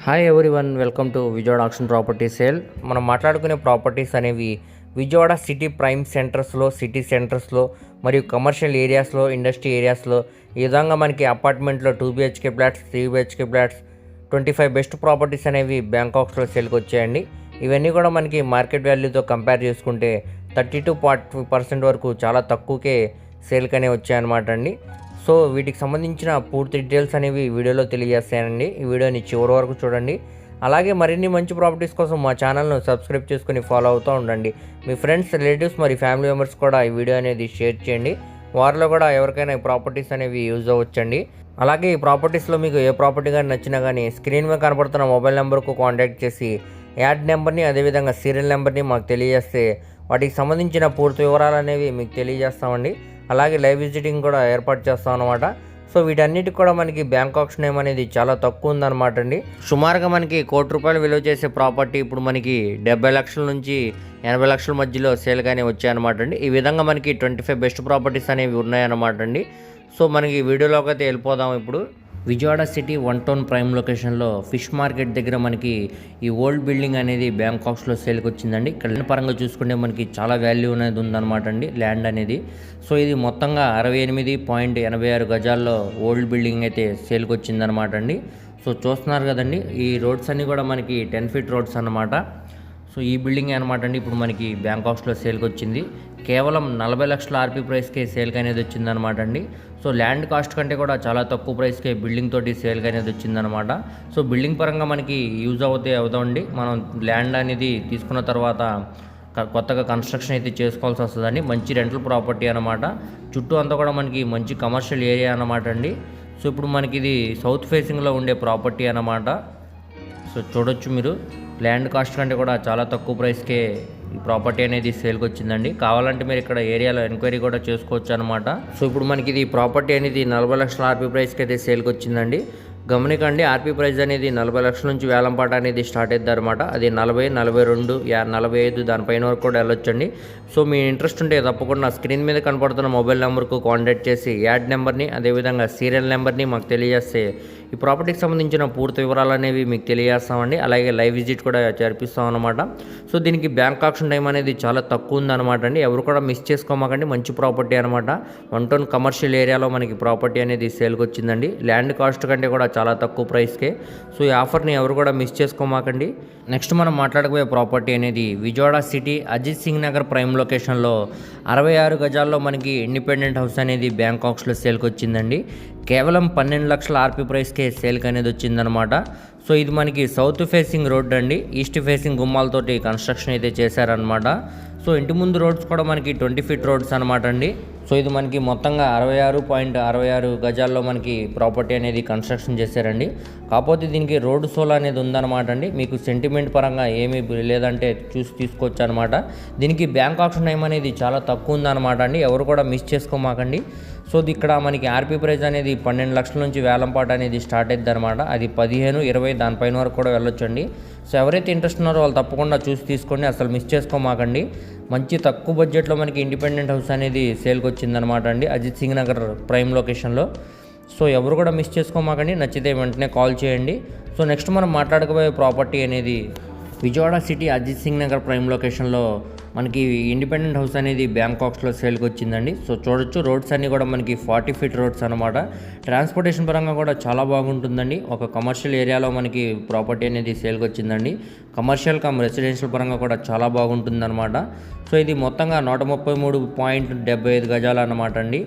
Hi everyone, welcome to Vijayawada auction property sale. మనం మాట్లాడుకునే properties అనేవి విజయవాడ సిటీ ప్రైమ్ సెంటర్స్లో, సిటీ సెంటర్స్లో మరియు కమర్షియల్ ఏరియాస్లో, ఇండస్ట్రీ ఏరియాస్లో ఈ విధంగా మనకి అపార్ట్మెంట్లో 2 BHK flats, 3 BHK flats, 25 best properties అనేవి బ్యాంకాక్స్లో సేల్కి వచ్చాయండి. ఇవన్నీ కూడా మనకి మార్కెట్ వాల్యూతో కంపేర్ చేసుకుంటే 30 to 40% వరకు చాలా తక్కువకే సేల్కి అనేవి వచ్చాయన్నమాట అండి. సో వీటికి సంబంధించిన పూర్తి డీటెయిల్స్ అనేవి వీడియోలో తెలియజేస్తానండి. ఈ వీడియోని చివరి వరకు చూడండి. అలాగే మరిన్ని మంచి ప్రాపర్టీస్ కోసం మా ఛానల్ను సబ్స్క్రైబ్ చేసుకుని ఫాలో అవుతూ ఉండండి. మీ ఫ్రెండ్స్, రిలేటివ్స్ మరియు ఫ్యామిలీ మెంబర్స్ కూడా ఈ వీడియో అనేది షేర్ చేయండి. వారిలో కూడా ఎవరికైనా ఈ ప్రాపర్టీస్ అనేవి యూజ్ అవ్వచ్చండి. అలాగే ఈ ప్రాపర్టీస్లో మీకు ఏ ప్రాపర్టీ కానీ నచ్చినా కానీ స్క్రీన్ మీద కనబడుతున్న మొబైల్ నెంబర్కు కాంటాక్ట్ చేసి యాడ్ నెంబర్ని, అదేవిధంగా సీరియల్ నెంబర్ని మాకు తెలియజేస్తే వాటికి సంబంధించిన పూర్తి వివరాలు అనేవి మీకు తెలియజేస్తామండి. అలాగే లైవ్ విజిటింగ్ కూడా ఏర్పాటు చేస్తాం అనమాట. సో వీటన్నిటికి కూడా మనకి బ్యాంకాక్స్ నేమ్ అనేది చాలా తక్కువ ఉందన్నమాట అండి. సుమారుగా మనకి ₹1,00,00,000 విలువ చేసే ప్రాపర్టీ ఇప్పుడు మనకి 70 లక్షల నుంచి 80 లక్షల మధ్యలో సేల్గానే వచ్చాయన్నమాట అండి. ఈ విధంగా మనకి 25 బెస్ట్ ప్రాపర్టీస్ అనేవి ఉన్నాయన్నమాట అండి. సో మనకి వీడియోలోకి అయితే వెళ్ళిపోదాం. ఇప్పుడు విజయవాడ సిటీ 1 టౌన్ ప్రైమ్ లొకేషన్లో ఫిష్ మార్కెట్ దగ్గర మనకి ఈ ఓల్డ్ బిల్డింగ్ అనేది బ్యాంకాక్స్లో సేల్కి వచ్చిందండి. ఇక్కడ పరంగా చూసుకుంటే మనకి చాలా వాల్యూ అనేది ఉందన్నమాట అండి, ల్యాండ్ అనేది. సో ఇది మొత్తంగా 68.86 గజాల్లో ఓల్డ్ బిల్డింగ్ అయితే సేల్కి వచ్చిందనమాట అండి. సో చూస్తున్నారు కదండి, ఈ రోడ్స్ అన్నీ కూడా మనకి 10 feet రోడ్స్ అన్నమాట. సో ఈ బిల్డింగ్ అనమాట అండి ఇప్పుడు మనకి బ్యాంకాక్స్లో సేల్కి వచ్చింది. కేవలం 40 లక్షల ఆర్పీ ప్రైస్కే సేల్కి అనేది వచ్చిందనమాట అండి. సో ల్యాండ్ కాస్ట్ కంటే కూడా చాలా తక్కువ ప్రైస్కే బిల్డింగ్ తోటి సేల్కి అనేది వచ్చిందనమాట. సో బిల్డింగ్ పరంగా మనకి యూజ్ అవుతామండి. మనం ల్యాండ్ అనేది తీసుకున్న తర్వాత కొత్తగా కన్స్ట్రక్షన్ అయితే చేసుకోవాల్సి వస్తుందండి. మంచి రెంటల్ ప్రాపర్టీ అనమాట. చుట్టూ అంతా కూడా మనకి మంచి కమర్షియల్ ఏరియా అనమాట అండి. సో ఇప్పుడు మనకి ఇది సౌత్ ఫేసింగ్లో ఉండే ప్రాపర్టీ అనమాట. సో చూడొచ్చు మీరు, ల్యాండ్ కాస్ట్ కంటే కూడా చాలా తక్కువ ప్రైస్కే ఈ ప్రాపర్టీ అనేది సేల్కి వచ్చిందండి. కావాలంటే మీరు ఇక్కడ ఏరియాలో ఎంక్వైరీ కూడా చేసుకోవచ్చు అనమాట. సో ఇప్పుడు మనకి ఇది ప్రాపర్టీ అనేది 40 లక్షల ఆర్పీ ప్రైస్కి అయితే సేల్కి వచ్చిందండి. గమనికండి, ఆర్పీ ప్రైస్ అనేది 40 లక్షల నుంచి వేలంపాట అనేది స్టార్ట్ అవుతుంది అనమాట. అది 40, 42, 45 దానిపైన వరకు కూడా వెళ్ళొచ్చండి. సో మీ ఇంట్రెస్ట్ ఉంటే తప్పకుండా స్క్రీన్ మీద కనపడుతున్న మొబైల్ నెంబర్కు కాంటాక్ట్ చేసి యాడ్ నెంబర్ని, అదేవిధంగా సీరియల్ నెంబర్ని మాకు తెలియజేస్తే ఈ ప్రాపర్టీకి సంబంధించిన పూర్తి వివరాలు అనేవి మీకు తెలియజేస్తామండి. అలాగే లైవ్ విజిట్ కూడా చేర్పిస్తాం అనమాట. సో దీనికి బ్యాంక్ ఆక్షన్ టైం అనేది చాలా తక్కువ ఉందన్నమాట అండి. ఎవరు కూడా మిస్ చేసుకోమాకండి, మంచి ప్రాపర్టీ అనమాట. 1 టౌన్ కమర్షియల్ ఏరియాలో మనకి ప్రాపర్టీ అనేది సేల్కి వచ్చిందండి. ల్యాండ్ కాస్ట్ కంటే కూడా చాలా తక్కువ ప్రైస్కే. సో ఈ ఆఫర్ని ఎవరు కూడా మిస్ చేసుకోమాకండి. నెక్స్ట్ మనం మాట్లాడకపోయే ప్రాపర్టీ అనేది విజయవాడ సిటీ అజిత్ సింగ్ నగర్ ప్రైమ్ లొకేషన్లో 66 గజాల్లో మనకి ఇండిపెండెంట్ హౌస్ అనేది బ్యాంకాక్స్లో సేల్కి వచ్చిందండి. కేవలం 12 లక్షల ఆర్పీ ప్రైస్కే సేల్కి అనేది వచ్చిందనమాట. సో ఇది మనకి సౌత్ ఫేసింగ్ రోడ్ అండి. ఈస్ట్ ఫేసింగ్ గుమ్మాలతోటి కన్స్ట్రక్షన్ అయితే చేశారనమాట. సో ఇంటి ముందు రోడ్స్ కూడా మనకి 20 feet రోడ్స్ అనమాట అండి. సో ఇది మనకి మొత్తంగా 66.66 గజాల్లో మనకి ప్రాపర్టీ అనేది కన్స్ట్రక్షన్ చేశారండి. కాకపోతే దీనికి రోడ్ సోల్ అనేది ఉందన్నమాట అండి. మీకు సెంటిమెంట్ పరంగా ఏమీ లేదంటే చూసి తీసుకోవచ్చు అనమాట. దీనికి బ్యాంక్ ఆక్షన్ టైం అనేది చాలా తక్కువ ఉందన్నమాట అండి. ఎవరు కూడా మిస్ చేసుకోమాకండి. సో ఇక్కడ మనకి ఆర్పీ ప్రైస్ అనేది 12 లక్షల నుంచి వేలంపాట అనేది స్టార్ట్ అవుతుంది అనమాట. అది 15, 20 దానిపైన వరకు కూడా వెళ్ళొచ్చండి. సో ఎవరైతే ఇంట్రెస్ట్ ఉన్నారో వాళ్ళు తప్పకుండా చూసి తీసుకోండి, అసలు మిస్ చేసుకోమాకండి. మంచి తక్కువ బడ్జెట్లో మనకి ఇండిపెండెంట్ హౌస్ అనేది సేల్కి వచ్చిందనమాట అండి అజిత్ సింగ్ నగర్ ప్రైమ్ లొకేషన్లో. సో ఎవరు కూడా మిస్ చేసుకోమాకండి, నచ్చితే వెంటనే కాల్ చేయండి. సో నెక్స్ట్ మనం మాట్లాడకపోయే ప్రాపర్టీ అనేది విజయవాడ సిటీ అజిత్ సింగ్ నగర్ ప్రైమ్ లొకేషన్లో మనకి ఇండిపెండెంట్ హౌస్ అనేది బ్యాంకాక్స్లో సేల్కి వచ్చిందండి. సో చూడొచ్చు, రోడ్స్ అన్నీ కూడా మనకి 40 feet రోడ్స్ అనమాట. ట్రాన్స్పోర్టేషన్ పరంగా కూడా చాలా బాగుంటుందండి. ఒక కమర్షియల్ ఏరియాలో మనకి ప్రాపర్టీ అనేది సేల్కి వచ్చిందండి. కమర్షియల్ రెసిడెన్షియల్ పరంగా కూడా చాలా బాగుంటుందన్నమాట. సో ఇది మొత్తంగా 133.75 గజాలు అనమాట అండి.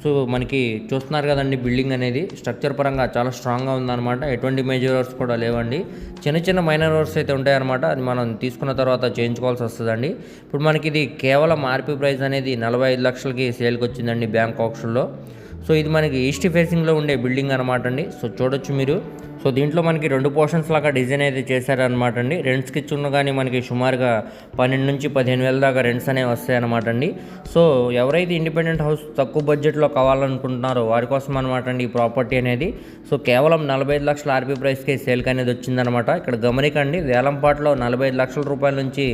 సో మనకి చూస్తున్నారు కదండి, బిల్డింగ్ అనేది స్ట్రక్చర్ పరంగా చాలా స్ట్రాంగ్గా ఉందన్నమాట. ఎటువంటి మేజర్ వర్క్స్ కూడా లేవండి. చిన్న చిన్న మైనర్ వర్క్స్ అయితే ఉంటాయన్నమాట. అది మనం తీసుకున్న తర్వాత చేయించుకోవాల్సి వస్తుందండి. ఇప్పుడు మనకి ఇది కేవలం ఆర్పీ ప్రైస్ అనేది 45 లక్షలకి సేల్కి వచ్చిందండి బ్యాంక్ ఆక్షన్లో. సో ఇది మనకి ఈస్ట్ ఫేసింగ్లో ఉండే బిల్డింగ్ అనమాట అండి. సో చూడొచ్చు మీరు. సో దీంట్లో మనకి 2 పోర్షన్స్ లాగా డిజైన్ అయితే చేశారనమాట అండి. రెంట్స్కి ఇచ్చున్న కానీ మనకి సుమారుగా 12 నుంచి 15 వేల దాకా రెంట్స్ అనేవి వస్తాయన్నమాట అండి. సో ఎవరైతే ఇండిపెండెంట్ హౌస్ తక్కువ బడ్జెట్లో కావాలనుకుంటున్నారో వారి కోసం అనమాట అండి ఈ ప్రాపర్టీ అనేది. సో కేవలం 45 లక్షల ఆర్పీ ప్రైస్కి సేల్కి అనేది వచ్చిందనమాట. ఇక్కడ గమనికండి, వేలంపాటలో 45 లక్షల రూపాయల నుంచి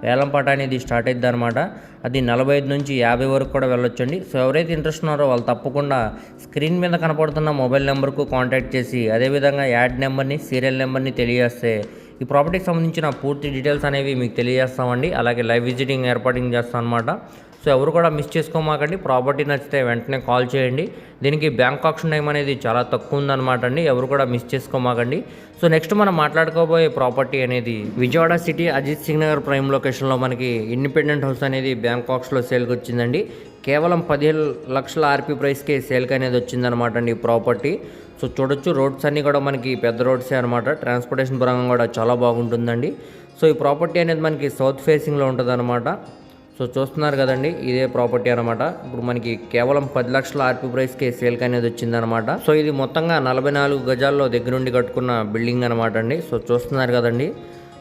వేలంపాట అనేది స్టార్ట్ అవుతుంది అనమాట. అది 45 నుంచి 50 వరకు కూడా వెళ్ళొచ్చండి. సో ఎవరైతే ఇంట్రెస్ట్ ఉన్నారో వాళ్ళు తప్పకుండా స్క్రీన్ మీద కనపడుతున్న మొబైల్ నెంబర్కు కాంటాక్ట్ చేసి అదేవిధంగా యాడ్ నెంబర్ని, సీరియల్ నెంబర్ని తెలియజేస్తే ఈ ప్రాపర్టీకి సంబంధించిన పూర్తి డీటెయిల్స్ అనేవి మీకు తెలియజేస్తామండి. అలాగే లైవ్ విజిటింగ్ ఏర్పాటు చేస్తాం అనమాట. సో ఎవరు కూడా మిస్ చేసుకోమాకండి. ప్రాపర్టీ నచ్చితే వెంటనే కాల్ చేయండి. దీనికి బ్యాంక్ ఆప్షన్ టైం అనేది చాలా తక్కువ ఉందన్నమాట అండి. ఎవరు కూడా మిస్ చేసుకోమాకండి. సో నెక్స్ట్ మనం మాట్లాడుకోబోయే ప్రాపర్టీ అనేది విజయవాడ సిటీ అజిత్ సింగ్ నగర్ ప్రైమ్ లొకేషన్లో మనకి ఇండిపెండెంట్ హౌస్ అనేది బ్యాంక్ ఆప్షన్లో సేల్కి వచ్చిందండి. కేవలం 17 లక్షల ఆర్పీ ప్రైస్కి సేల్కి అనేది వచ్చిందనమాట అండి ఈ ప్రాపర్టీ. సో చూడొచ్చు, రోడ్స్ అన్నీ కూడా మనకి పెద్ద రోడ్సే అనమాట. ట్రాన్స్పోర్టేషన్ పరంగా కూడా చాలా బాగుంటుందండి. సో ఈ ప్రాపర్టీ అనేది మనకి సౌత్ ఫేసింగ్లో ఉంటుంది అనమాట. సో చూస్తున్నారు కదండి, ఇదే ప్రాపర్టీ అనమాట. ఇప్పుడు మనకి కేవలం 10 లక్షల ఆర్పీ ప్రైస్కి సేల్కి అనేది వచ్చిందనమాట. సో ఇది మొత్తంగా 44 గజాల్లో దగ్గరుండి కట్టుకున్న బిల్డింగ్ అనమాట అండి. సో చూస్తున్నారు కదండి.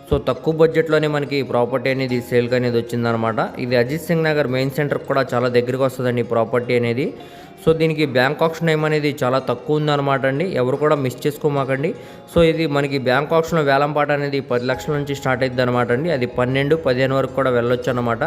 సో తక్కువ బడ్జెట్లోనే మనకి ప్రాపర్టీ అనేది సేల్కి అనేది వచ్చిందనమాట. ఇది అజిత్ సింగ్ నగర్ మెయిన్ సెంటర్ కూడా చాలా దగ్గరికి వస్తుందండి ఈ ప్రాపర్టీ అనేది. సో దీనికి బ్యాంక్ ఆప్షన్ టైం అనేది చాలా తక్కువ ఉందన్నమాట అండి. ఎవరు కూడా మిస్ చేసుకోమాకండి. సో ఇది మనకి బ్యాంక్ ఆప్షన్లో వేలంపాట అనేది 10 లక్షల నుంచి స్టార్ట్ అవుతుంది అనమాట అండి. అది 12, 15 వరకు కూడా వెళ్ళొచ్చు అనమాట.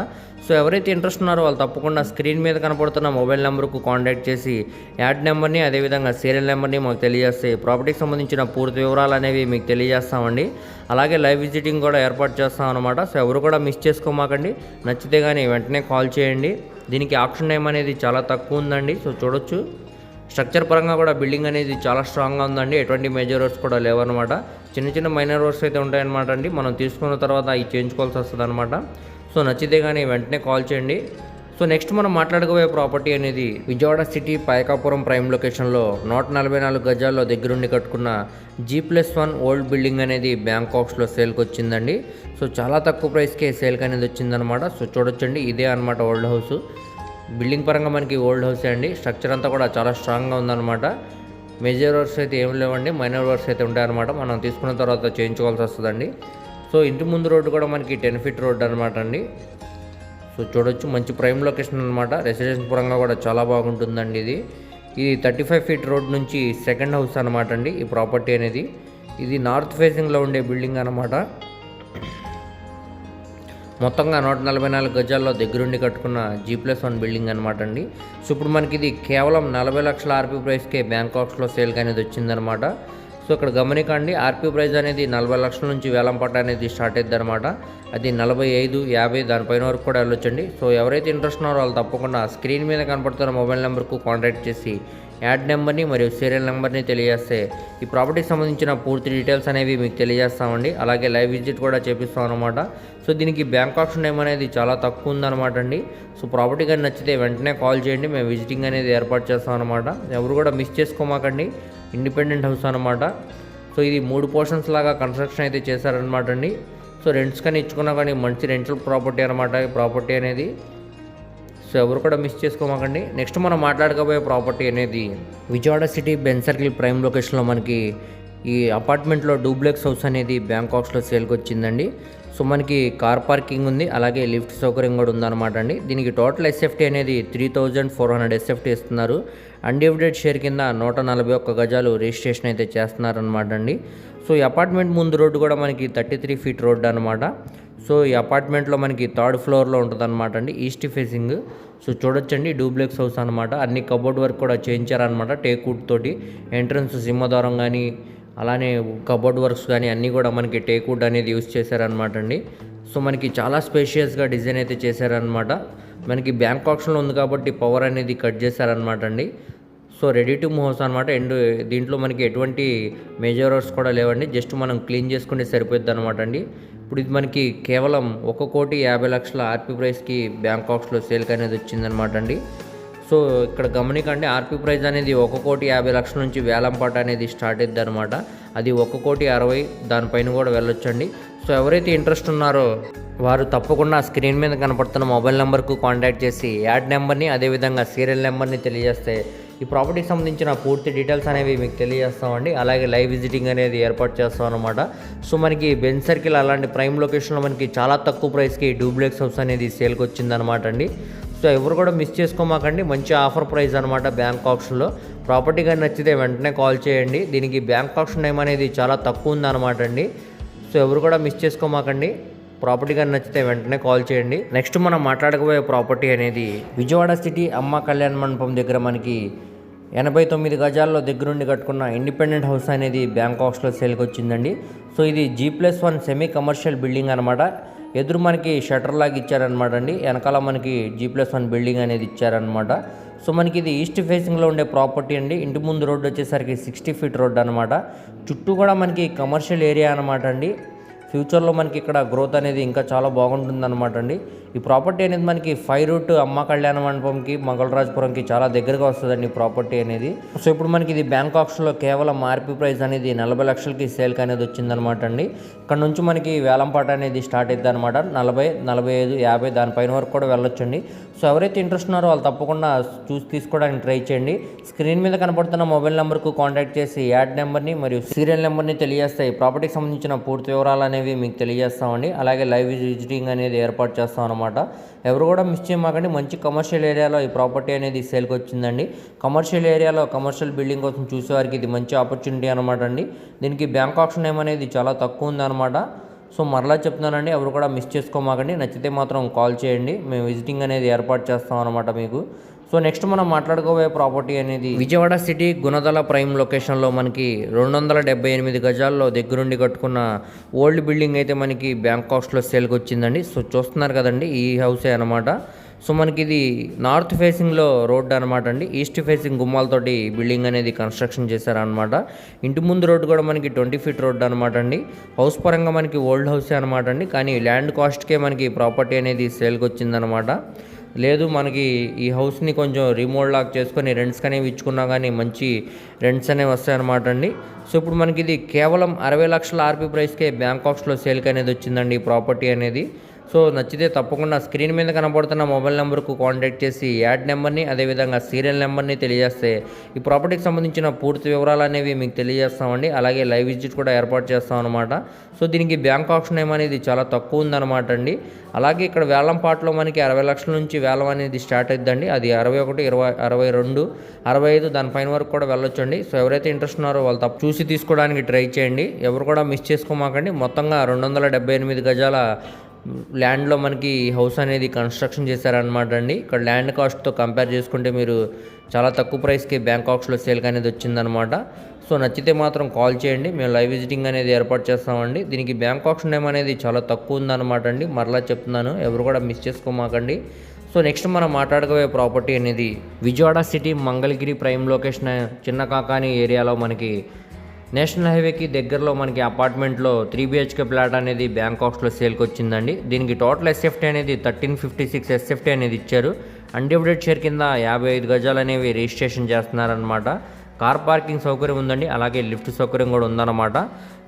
సో ఎవరైతే ఇంట్రెస్ట్ ఉన్నారో వాళ్ళు తప్పకుండా స్క్రీన్ మీద కనపడుతున్న మొబైల్ నెంబర్కు కాంటాక్ట్ చేసి యాడ్ నెంబర్ని, అదేవిధంగా సీరియల్ నెంబర్ని మాకు తెలియజేస్తే ప్రాపర్టీకి సంబంధించిన పూర్తి వివరాలు అనేవి మీకు తెలియజేస్తామండి. అలాగే లైవ్ విజిటింగ్ కూడా ఏర్పాటు చేస్తాం అనమాట. సో ఎవరు కూడా మిస్ చేసుకోమాకండి. నచ్చితే కానీ వెంటనే కాల్ చేయండి. దీనికి ఆప్షన్ టైం అనేది చాలా తక్కువ ఉందండి. సో చూడొచ్చు, స్ట్రక్చర్ పరంగా కూడా బిల్డింగ్ అనేది చాలా స్ట్రాంగ్గా ఉందండి. ఎటువంటి మేజర్ వర్క్స్ కూడా లేవన్నమాట. చిన్న చిన్న మైనర్ వర్క్స్ అయితే ఉంటాయన్నమాట అండి. మనం తీసుకున్న తర్వాత అవి చేయించుకోవాల్సి వస్తుంది అనమాట. సో నచ్చితే కానీ వెంటనే కాల్ చేయండి. సో నెక్స్ట్ మనం మాట్లాడుకోబోయే ప్రాపర్టీ అనేది విజయవాడ సిటీ పైకాపురం ప్రైమ్ లొకేషన్లో 144 గజాల్లో దగ్గరుండి కట్టుకున్న G+1 ఓల్డ్ బిల్డింగ్ అనేది బ్యాంక్ ఆప్షన్లో సేల్కి వచ్చిందండి. సో చాలా తక్కువ ప్రైస్కే సేల్కి అనేది వచ్చిందనమాట. సో చూడొచ్చండి, ఇదే అనమాట ఓల్డ్ హౌస్. బిల్డింగ్ పరంగా మనకి ఓల్డ్ హౌసే అండి. స్ట్రక్చర్ అంతా కూడా చాలా స్ట్రాంగ్గా ఉందన్నమాట. మేజర్ వర్క్స్ అయితే ఏం లేవండి, మైనర్ వర్క్స్ అయితే ఉంటాయన్నమాట. మనం తీసుకున్న తర్వాత చేయించుకోవాల్సి వస్తుందండి. సో ఇంటి ముందు రోడ్డు కూడా మనకి 10 ఫీట్ రోడ్డు అనమాట అండి. సో చూడొచ్చు, మంచి ప్రైమ్ లొకేషన్ అనమాట. రెసిడెన్స్ పరంగా కూడా చాలా బాగుంటుందండి. ఇది 35 ఫీట్ రోడ్ నుంచి సెకండ్ హౌస్ అనమాట అండి ఈ ప్రాపర్టీ అనేది. ఇది నార్త్ ఫేసింగ్లో ఉండే బిల్డింగ్ అనమాట. మొత్తంగా 144 గజాల్లో దగ్గరుండి కట్టుకున్న G+1 బిల్డింగ్ అనమాట అండి. సో ఇప్పుడు మనకి ఇది కేవలం 40 లక్షల ఆర్పీ ప్రైస్కే బ్యాంక్ ఆప్షన్లో సేల్కి అనేది వచ్చిందనమాట. సో ఇక్కడ గమనికండి, ఆర్పీ ప్రైస్ అనేది 40 లక్షల నుంచి వేలంపాట అనేది స్టార్ట్ అవుతుంది అనమాట. అది 45, 50 దానిపైన వరకు కూడా వెళ్ళొచ్చండి. సో ఎవరైతే ఇంట్రెస్ట్ ఉన్నారో వాళ్ళు తప్పకుండా స్క్రీన్ మీద కనపడుతున్న మొబైల్ నెంబర్కు కాంటాక్ట్ చేసి యాడ్ నెంబర్ని మరియు సీరియల్ నెంబర్ని తెలియజేస్తే ఈ ప్రాపర్టీకి సంబంధించిన పూర్తి డీటెయిల్స్ అనేవి మీకు తెలియజేస్తామండి. అలాగే లైవ్ విజిట్ కూడా చేపిస్తాం అనమాట. సో దీనికి బ్యాంక్ ఆప్షన్ టైం అనేది చాలా తక్కువ ఉందన్నమాట అండి. సో ప్రాపర్టీ కానీ నచ్చితే వెంటనే కాల్ చేయండి. మేము విజిటింగ్ అనేది ఏర్పాటు చేస్తాం అనమాట. ఎవరు కూడా మిస్ చేసుకోమాకండి. ఇండిపెండెంట్ హౌస్ అనమాట. సో ఇది 3 పోర్షన్స్ లాగా కన్స్ట్రక్షన్ అయితే చేశారనమాట అండి. సో రెంట్స్ కానీ ఇచ్చుకున్నా కానీ మంచి రెంటల్ ప్రాపర్టీ అనమాట ఈ ప్రాపర్టీ అనేది. సో ఎవరు కూడా మిస్ చేసుకోమాకండి. నెక్స్ట్ మనం మాట్లాడుకోబోయే ప్రాపర్టీ అనేది Vijayawada city Ben circle prime లొకేషన్లో మనకి ఈ అపార్ట్మెంట్లో డూప్లెక్స్ హౌస్ అనేది బ్యాంక్ ఆప్షన్లో సేల్కి వచ్చిందండి. సో మనకి కార్ పార్కింగ్ ఉంది, అలాగే లిఫ్ట్ సౌకర్యం కూడా ఉందన్నమాట అండి. దీనికి టోటల్ ఎస్ఎఫ్టీ అనేది 3400 ఎస్ఎఫ్టీ ఇస్తున్నారు. అన్డివిడెడ్ షేర్ కింద 141 గజాలు రిజిస్ట్రేషన్ అయితే చేస్తున్నారనమాట అండి. సో ఈ అపార్ట్మెంట్ ముందు రోడ్డు కూడా మనకి 33 ఫీట్ రోడ్డు అనమాట. సో ఈ అపార్ట్మెంట్లో మనకి 3rd ఫ్లోర్లో ఉంటుంది అనమాట అండి, ఈస్ట్ ఫేసింగ్. సో చూడొచ్చండి, డూప్లెక్స్ హౌస్ అనమాట. అన్ని కబోర్డ్ వర్క్ కూడా చేయించారనమాట టేక్ వుడ్ తోటి. ఎంట్రన్స్ సింహద్వారం కానీ, అలానే కబోర్డ్ వర్క్స్ కానీ అన్నీ కూడా మనకి టేక్ వుడ్ అనేది యూస్ చేశారనమాట అండి. సో మనకి చాలా స్పేషియస్గా డిజైన్ అయితే చేశారనమాట. మనకి బ్యాంక్ ఆప్షన్లో ఉంది కాబట్టి పవర్ అనేది కట్ చేశారనమాట అండి. So ready to move house అనమాట. అండ్ దీంట్లో మనకి ఎటువంటి మేజర్ వర్క్స్ కూడా లేవండి, జస్ట్ మనం క్లీన్ చేసుకుంటే సరిపోద్ది అనమాట అండి. ఇప్పుడు ఇది మనకి కేవలం 1,50,00,000 ఆర్పీ ప్రైస్కి బ్యాంక్ ఆప్షన్లో సేల్కి అనేది వచ్చిందనమాట అండి. సో ఇక్కడ గమనికండి, ఆర్పీ ప్రైస్ అనేది 1,50,00,000 నుంచి వేలంపాట అనేది స్టార్ట్ అవుతుంది అనమాట. అది 1,60,00,000 దానిపైన కూడా వెళ్ళొచ్చండి. సో ఎవరైతే ఇంట్రెస్ట్ ఉన్నారో వారు తప్పకుండా స్క్రీన్ మీద కనపడుతున్న మొబైల్ నెంబర్కు కాంటాక్ట్ చేసి యాడ్ నెంబర్ని, అదేవిధంగా సీరియల్ నెంబర్ని తెలియజేస్తే ఈ ప్రాపర్టీకి సంబంధించిన పూర్తి డీటెయిల్స్ అనేవి మీకు తెలియజేస్తామండి. అలాగే లైవ్ విజిటింగ్ అనేది ఏర్పాటు చేస్తాం అనమాట. సో మనకి బెన్ సర్కిల్ అలాంటి ప్రైమ్ లొకేషన్లో మనకి చాలా తక్కువ ప్రైస్కి డూప్లెక్స్ హౌస్ అనేది సేల్కి వచ్చిందనమాట అండి. సో ఎవరు కూడా మిస్ చేసుకోమాకండి, మంచి ఆఫర్ ప్రైస్ అనమాట బ్యాంక్ ఆప్షన్లో. ప్రాపర్టీ కానీ నచ్చితే వెంటనే కాల్ చేయండి. దీనికి బ్యాంక్ ఆప్షన్ టైం అనేది చాలా తక్కువ ఉందన్నమాట అండి. సో ఎవరు కూడా మిస్ చేసుకోమాకండి, ప్రాపర్టీ కానీ నచ్చితే వెంటనే కాల్ చేయండి. నెక్స్ట్ మనం మాట్లాడకపోయే ప్రాపర్టీ అనేది విజయవాడ సిటీ అమ్మ కళ్యాణ మండపం దగ్గర మనకి 89 గజాల్లో దగ్గరుండి కట్టుకున్న ఇండిపెండెంట్ హౌస్ అనేది బ్యాంకాక్స్లో సేల్కి వచ్చిందండి. సో ఇది G+1 సెమీ కమర్షియల్ బిల్డింగ్ అనమాట. ఎదురు మనకి షటర్ లాగా ఇచ్చారనమాట అండి. వెనకాల మనకి G+1 బిల్డింగ్ అనేది ఇచ్చారనమాట. సో మనకి ఇది ఈస్ట్ ఫేసింగ్లో ఉండే ప్రాపర్టీ అండి. ఇంటి ముందు రోడ్డు వచ్చేసరికి 60 ఫీట్ రోడ్ అనమాట. చుట్టూ కూడా మనకి కమర్షియల్ ఏరియా అనమాట అండి. ఫ్యూచర్లో మనకి ఇక్కడ గ్రోత్ అనేది ఇంకా చాలా బాగుంటుంది అనమాట అండి. ఈ ప్రాపర్టీ అనేది మనకి 5 రూట్ అమ్మ కళ్యాణ మండపంకి మంగళరాజపురంకి చాలా దగ్గరగా వస్తుందండి ఈ ప్రాపర్టీ అనేది. సో ఇప్పుడు మనకి ఇది బ్యాంకాక్స్లో కేవలం ఆర్పీ ప్రైస్ అనేది 40 లక్షలకి సేల్కి అనేది వచ్చిందనమాట అండి. ఇక్కడ నుంచి మనకి వేలంపాట అనేది స్టార్ట్ అవుతుంది అనమాట. 40, 45, 50 దానిపైన వరకు కూడా వెళ్ళొచ్చండి. సో ఎవరైతే ఇంట్రెస్ట్ ఉన్నారో వాళ్ళు తప్పకుండా చూసి తీసుకోవడానికి ట్రై చేయండి. స్క్రీన్ మీద కనపడుతున్న మొబైల్ నెంబర్కు కాంటాక్ట్ చేసి యాడ్ నెంబర్ని మరియు సీరియల్ నెంబర్ని తెలియజేస్తాయి. ప్రాపర్టీకి సంబంధించిన పూర్తి వివరాలు అనేవి మీకు తెలియజేస్తామండి. అలాగే లైవ్ విజిటింగ్ అనేది ఏర్పాటు చేస్తాం అనమాట. ఎవరు కూడా మిస్ చేయమాకండి. మంచి కమర్షియల్ ఏరియాలో ఈ ప్రాపర్టీ అనేది సేల్కి వచ్చిందండి. కమర్షియల్ ఏరియాలో కమర్షియల్ బిల్డింగ్ కోసం చూసేవారికి ఇది మంచి ఆపర్చునిటీ అనమాట అండి. దీనికి బ్యాంక్ ఆప్షన్ అనేది చాలా తక్కువ ఉందన్నమాట. సో మరలా చెప్తున్నానండి, ఎవరు కూడా మిస్ చేసుకోమాకండి. నచ్చితే మాత్రం కాల్ చేయండి, మేము విజిటింగ్ అనేది ఏర్పాటు చేస్తాం అనమాట మీకు. సో నెక్స్ట్ మనం మాట్లాడుకోబోయే ప్రాపర్టీ అనేది విజయవాడ సిటీ గుణదల ప్రైమ్ లొకేషన్లో మనకి 278 గజాల్లో దగ్గరుండి కట్టుకున్న ఓల్డ్ బిల్డింగ్ అయితే మనకి బ్యాంకాక్స్లో సేల్కి వచ్చిందండి. సో చూస్తున్నారు కదండి, ఈ హౌసే అనమాట. సో మనకి ఇది నార్త్ ఫేసింగ్లో రోడ్డు అనమాట అండి. ఈస్ట్ ఫేసింగ్ గుమ్మాలతోటి బిల్డింగ్ అనేది కన్స్ట్రక్షన్ చేశారనమాట. ఇంటి ముందు రోడ్డు కూడా మనకి 20 ఫీట్ రోడ్డు అనమాట అండి. హౌస్ పరంగా మనకి ఓల్డ్ హౌసే అనమాట అండి. కానీ ల్యాండ్ కాస్ట్కే మనకి ప్రాపర్టీ అనేది సేల్కి వచ్చిందనమాట. లేదు మనకి ఈ హౌస్ని కొంచెం రీమోల్డ్ లాక్ చేసుకొని రెంట్స్ అనేవి ఇచ్చుకున్నా కానీ మంచి రెంట్స్ అనేవి వస్తాయన్నమాట అండి. సో ఇప్పుడు మనకి ఇది కేవలం 60 లక్షల ఆర్పీ ప్రైస్కే బ్యాంకాక్స్లో సేల్కి అనేది వచ్చిందండి ఈ ప్రాపర్టీ అనేది. సో నచ్చితే తప్పకుండా స్క్రీన్ మీద కనబడుతున్న మొబైల్ నెంబర్కు కాంటాక్ట్ చేసి యాడ్ నెంబర్ని అదేవిధంగా సీరియల్ నెంబర్ని తెలియజేస్తే ఈ ప్రాపర్టీకి సంబంధించిన పూర్తి వివరాలు అనేవి మీకు తెలియజేస్తామండి. అలాగే లైవ్ విజిట్ కూడా ఏర్పాటు చేస్తాం అనమాట. సో దీనికి బ్యాంక్ ఆప్షన్ అనేది చాలా తక్కువ ఉందన్నమాట అండి. అలాగే ఇక్కడ వేలం పాటలో మనకి 60 లక్షల నుంచి వేలం అనేది స్టార్ట్ అవుతుందండి. అది 61, 20, 62, 65 దానిపైన వరకు కూడా వెళ్ళొచ్చండి. సో ఎవరైతే ఇంట్రెస్ట్ ఉన్నారో వాళ్ళు తప్ప చూసి తీసుకోవడానికి ట్రై చేయండి. ఎవరు కూడా మిస్ చేసుకోమాకండి. మొత్తంగా 278 గజాల ల్యాండ్లో మనకి హౌస్ అనేది కన్స్ట్రక్షన్ చేశారనమాట అండి. ఇక్కడ ల్యాండ్ కాస్ట్తో కంపేర్ చేసుకుంటే మీరు చాలా తక్కువ ప్రైస్కి బ్యాంకాక్స్లో సేల్కి అనేది వచ్చిందనమాట. సో నచ్చితే మాత్రం కాల్ చేయండి, మేము లైవ్ విజిటింగ్ అనేది ఏర్పాటు చేస్తామండి. దీనికి బ్యాంక్ ఆప్షన్ అనేది చాలా తక్కువ ఉందన్నమాట అండి. మరలా చెప్తున్నాను, ఎవరు కూడా మిస్ చేసుకోమాకండి. సో నెక్స్ట్ మనం మాట్లాడుకోబోయే ప్రాపర్టీ అనేది Vijayawada city Mangalagiri prime location చిన్న కాకాని ఏరియాలో మనకి నేషనల్ హైవేకి దగ్గరలో మనకి అపార్ట్మెంట్లో 3 BHK ప్లాట్ అనేది బ్యాంకాక్స్లో సేల్కి వచ్చిందండి. దీనికి టోటల్ ఎస్ఎఫ్టీ అనేది 1356 ఎస్ఎఫ్టీ అనేది ఇచ్చారు. అన్డివైడెడ్ షేర్ కింద 55 గజాలు అనేవి రిజిస్ట్రేషన్ చేస్తున్నారనమాట. కార్ పార్కింగ్ సౌకర్యం ఉందండి, అలాగే లిఫ్ట్ సౌకర్యం కూడా ఉందన్నమాట.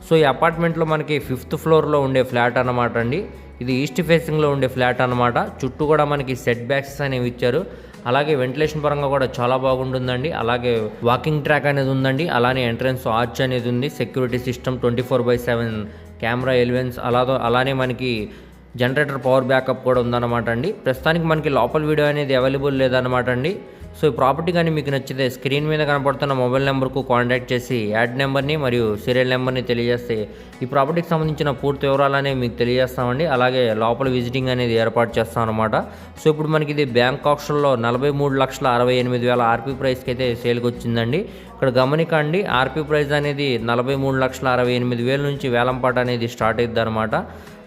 సో ఈ అపార్ట్మెంట్లో మనకి 5th ఫ్లోర్లో ఉండే ఫ్లాట్ అనమాట అండి. ఇది ఈస్ట్ ఫేసింగ్లో ఉండే ఫ్లాట్ అనమాట. చుట్టూ కూడా మనకి సెట్ బ్యాక్స్ అనేవి ఇచ్చారు. అలాగే వెంటిలేషన్ పరంగా కూడా చాలా బాగుంటుందండి. అలాగే వాకింగ్ ట్రాక్ అనేది ఉందండి. అలానే ఎంట్రన్స్ ఆర్చ్ అనేది ఉంది. సెక్యూరిటీ సిస్టమ్ 24/7 కెమెరా ఎలివెన్స్ అలానే మనకి జనరేటర్ పవర్ బ్యాకప్ కూడా ఉందన్నమాట అండి. ప్రస్తుతానికి మనకి లోపల వీడియో అనేది అవైలబుల్ లేదన్నమాట అండి. సో ఈ ప్రాపర్టీ కానీ మీకు నచ్చితే స్క్రీన్ మీద కనపడుతున్న మొబైల్ నెంబర్కు కాంటాక్ట్ చేసి యాడ్ నెంబర్ని మరియు సీరియల్ నెంబర్ని తెలియజేస్తే ఈ ప్రాపర్టీకి సంబంధించిన పూర్తి వివరాలు అనేవి మీకు తెలియజేస్తామండి. అలాగే లోపల విజిటింగ్ అనేది ఏర్పాటు చేస్తాం అనమాట. సో ఇప్పుడు మనకి ఇది బ్యాంక్ ఆప్షన్లో 43,68,000 ఆర్పీ ప్రైస్కి అయితే సేల్కి వచ్చిందండి. ఇక్కడ గమనికండి, ఆర్పీ ప్రైస్ అనేది 43,68,000 నుంచి వేలంపాట అనేది స్టార్ట్ అవుతుంది అనమాట.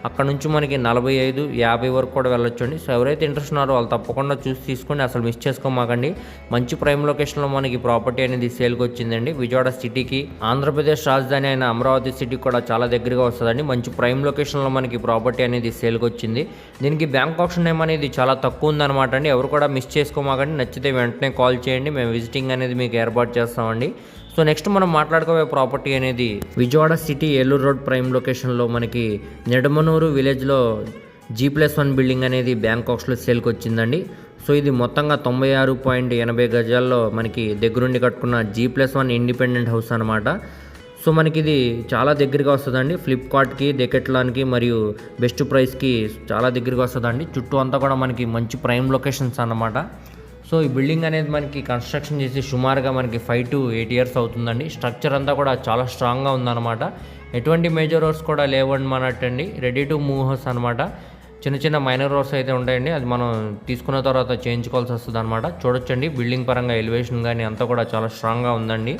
అక్కడ నుంచి మనకి 45, 50 వరకు కూడా వెళ్ళొచ్చండి. సో ఎవరైతే ఇంట్రెస్ట్ ఉన్నారో వాళ్ళు తప్పకుండా చూసి తీసుకోండి, అసలు మిస్ చేసుకోమాకండి. మంచి ప్రైమ్ లొకేషన్లో మనకి ప్రాపర్టీ అనేది సేల్కి వచ్చిందండి. విజయవాడ సిటీకి ఆంధ్రప్రదేశ్ రాజధాని అయిన అమరావతి సిటీకి కూడా చాలా దగ్గరగా వస్తుందండి. మంచి ప్రైమ్ లొకేషన్లో మనకి ప్రాపర్టీ అనేది సేల్కి వచ్చింది. దీనికి బ్యాంక్ ఆప్షన్ అనేది చాలా తక్కువ ఉందన్నమాట అండి. ఎవరు కూడా మిస్ చేసుకోమాకండి. నచ్చితే వెంటనే కాల్ చేయండి, మేము విజిటింగ్ అనేది మీకు ఏర్పాటు చేస్తామండి. సో నెక్స్ట్ మనం మాట్లాడుకోబోయే ప్రాపర్టీ అనేది Vijayawada city Eluru road prime లొకేషన్లో మనకి నిడమనూరు విలేజ్లో G+1 బిల్డింగ్ అనేది బ్యాంకాక్స్లో సేల్కి వచ్చిందండి. సో ఇది మొత్తంగా 96.80 గజాల్లో మనకి దగ్గరుండి కట్టుకున్న G+1 ఇండిపెండెంట్ హౌస్ అనమాట. సో మనకి ఇది చాలా దగ్గరగా వస్తుందండి. ఫ్లిప్కార్ట్కి, డెకెట్లాన్కి మరియు బెస్ట్ ప్రైస్కి చాలా దగ్గరగా వస్తుందండి. చుట్టూ అంతా కూడా మనకి మంచి ప్రైమ్ లొకేషన్స్ అన్నమాట. సో ఈ బిల్డింగ్ అనేది మనకి కన్స్ట్రక్షన్ చేసి సుమారుగా మనకి 5 to 8 years అవుతుందండి. స్ట్రక్చర్ అంతా కూడా చాలా స్ట్రాంగ్గా ఉందన్నమాట. ఎటువంటి మేజర్ వర్క్స్ కూడా లేవన్నమాటండి. రెడీ టు మూవ్ హౌస్ అనమాట. చిన్న చిన్న మైనర్ రోడ్స్ అయితే ఉంటాయండి, అది మనం తీసుకున్న తర్వాత చేయించుకోవాల్సి వస్తుంది అనమాట. చూడొచ్చండి బిల్డింగ్ పరంగా ఎలివేషన్ కానీ అంతా కూడా చాలా స్ట్రాంగ్గా ఉందండి.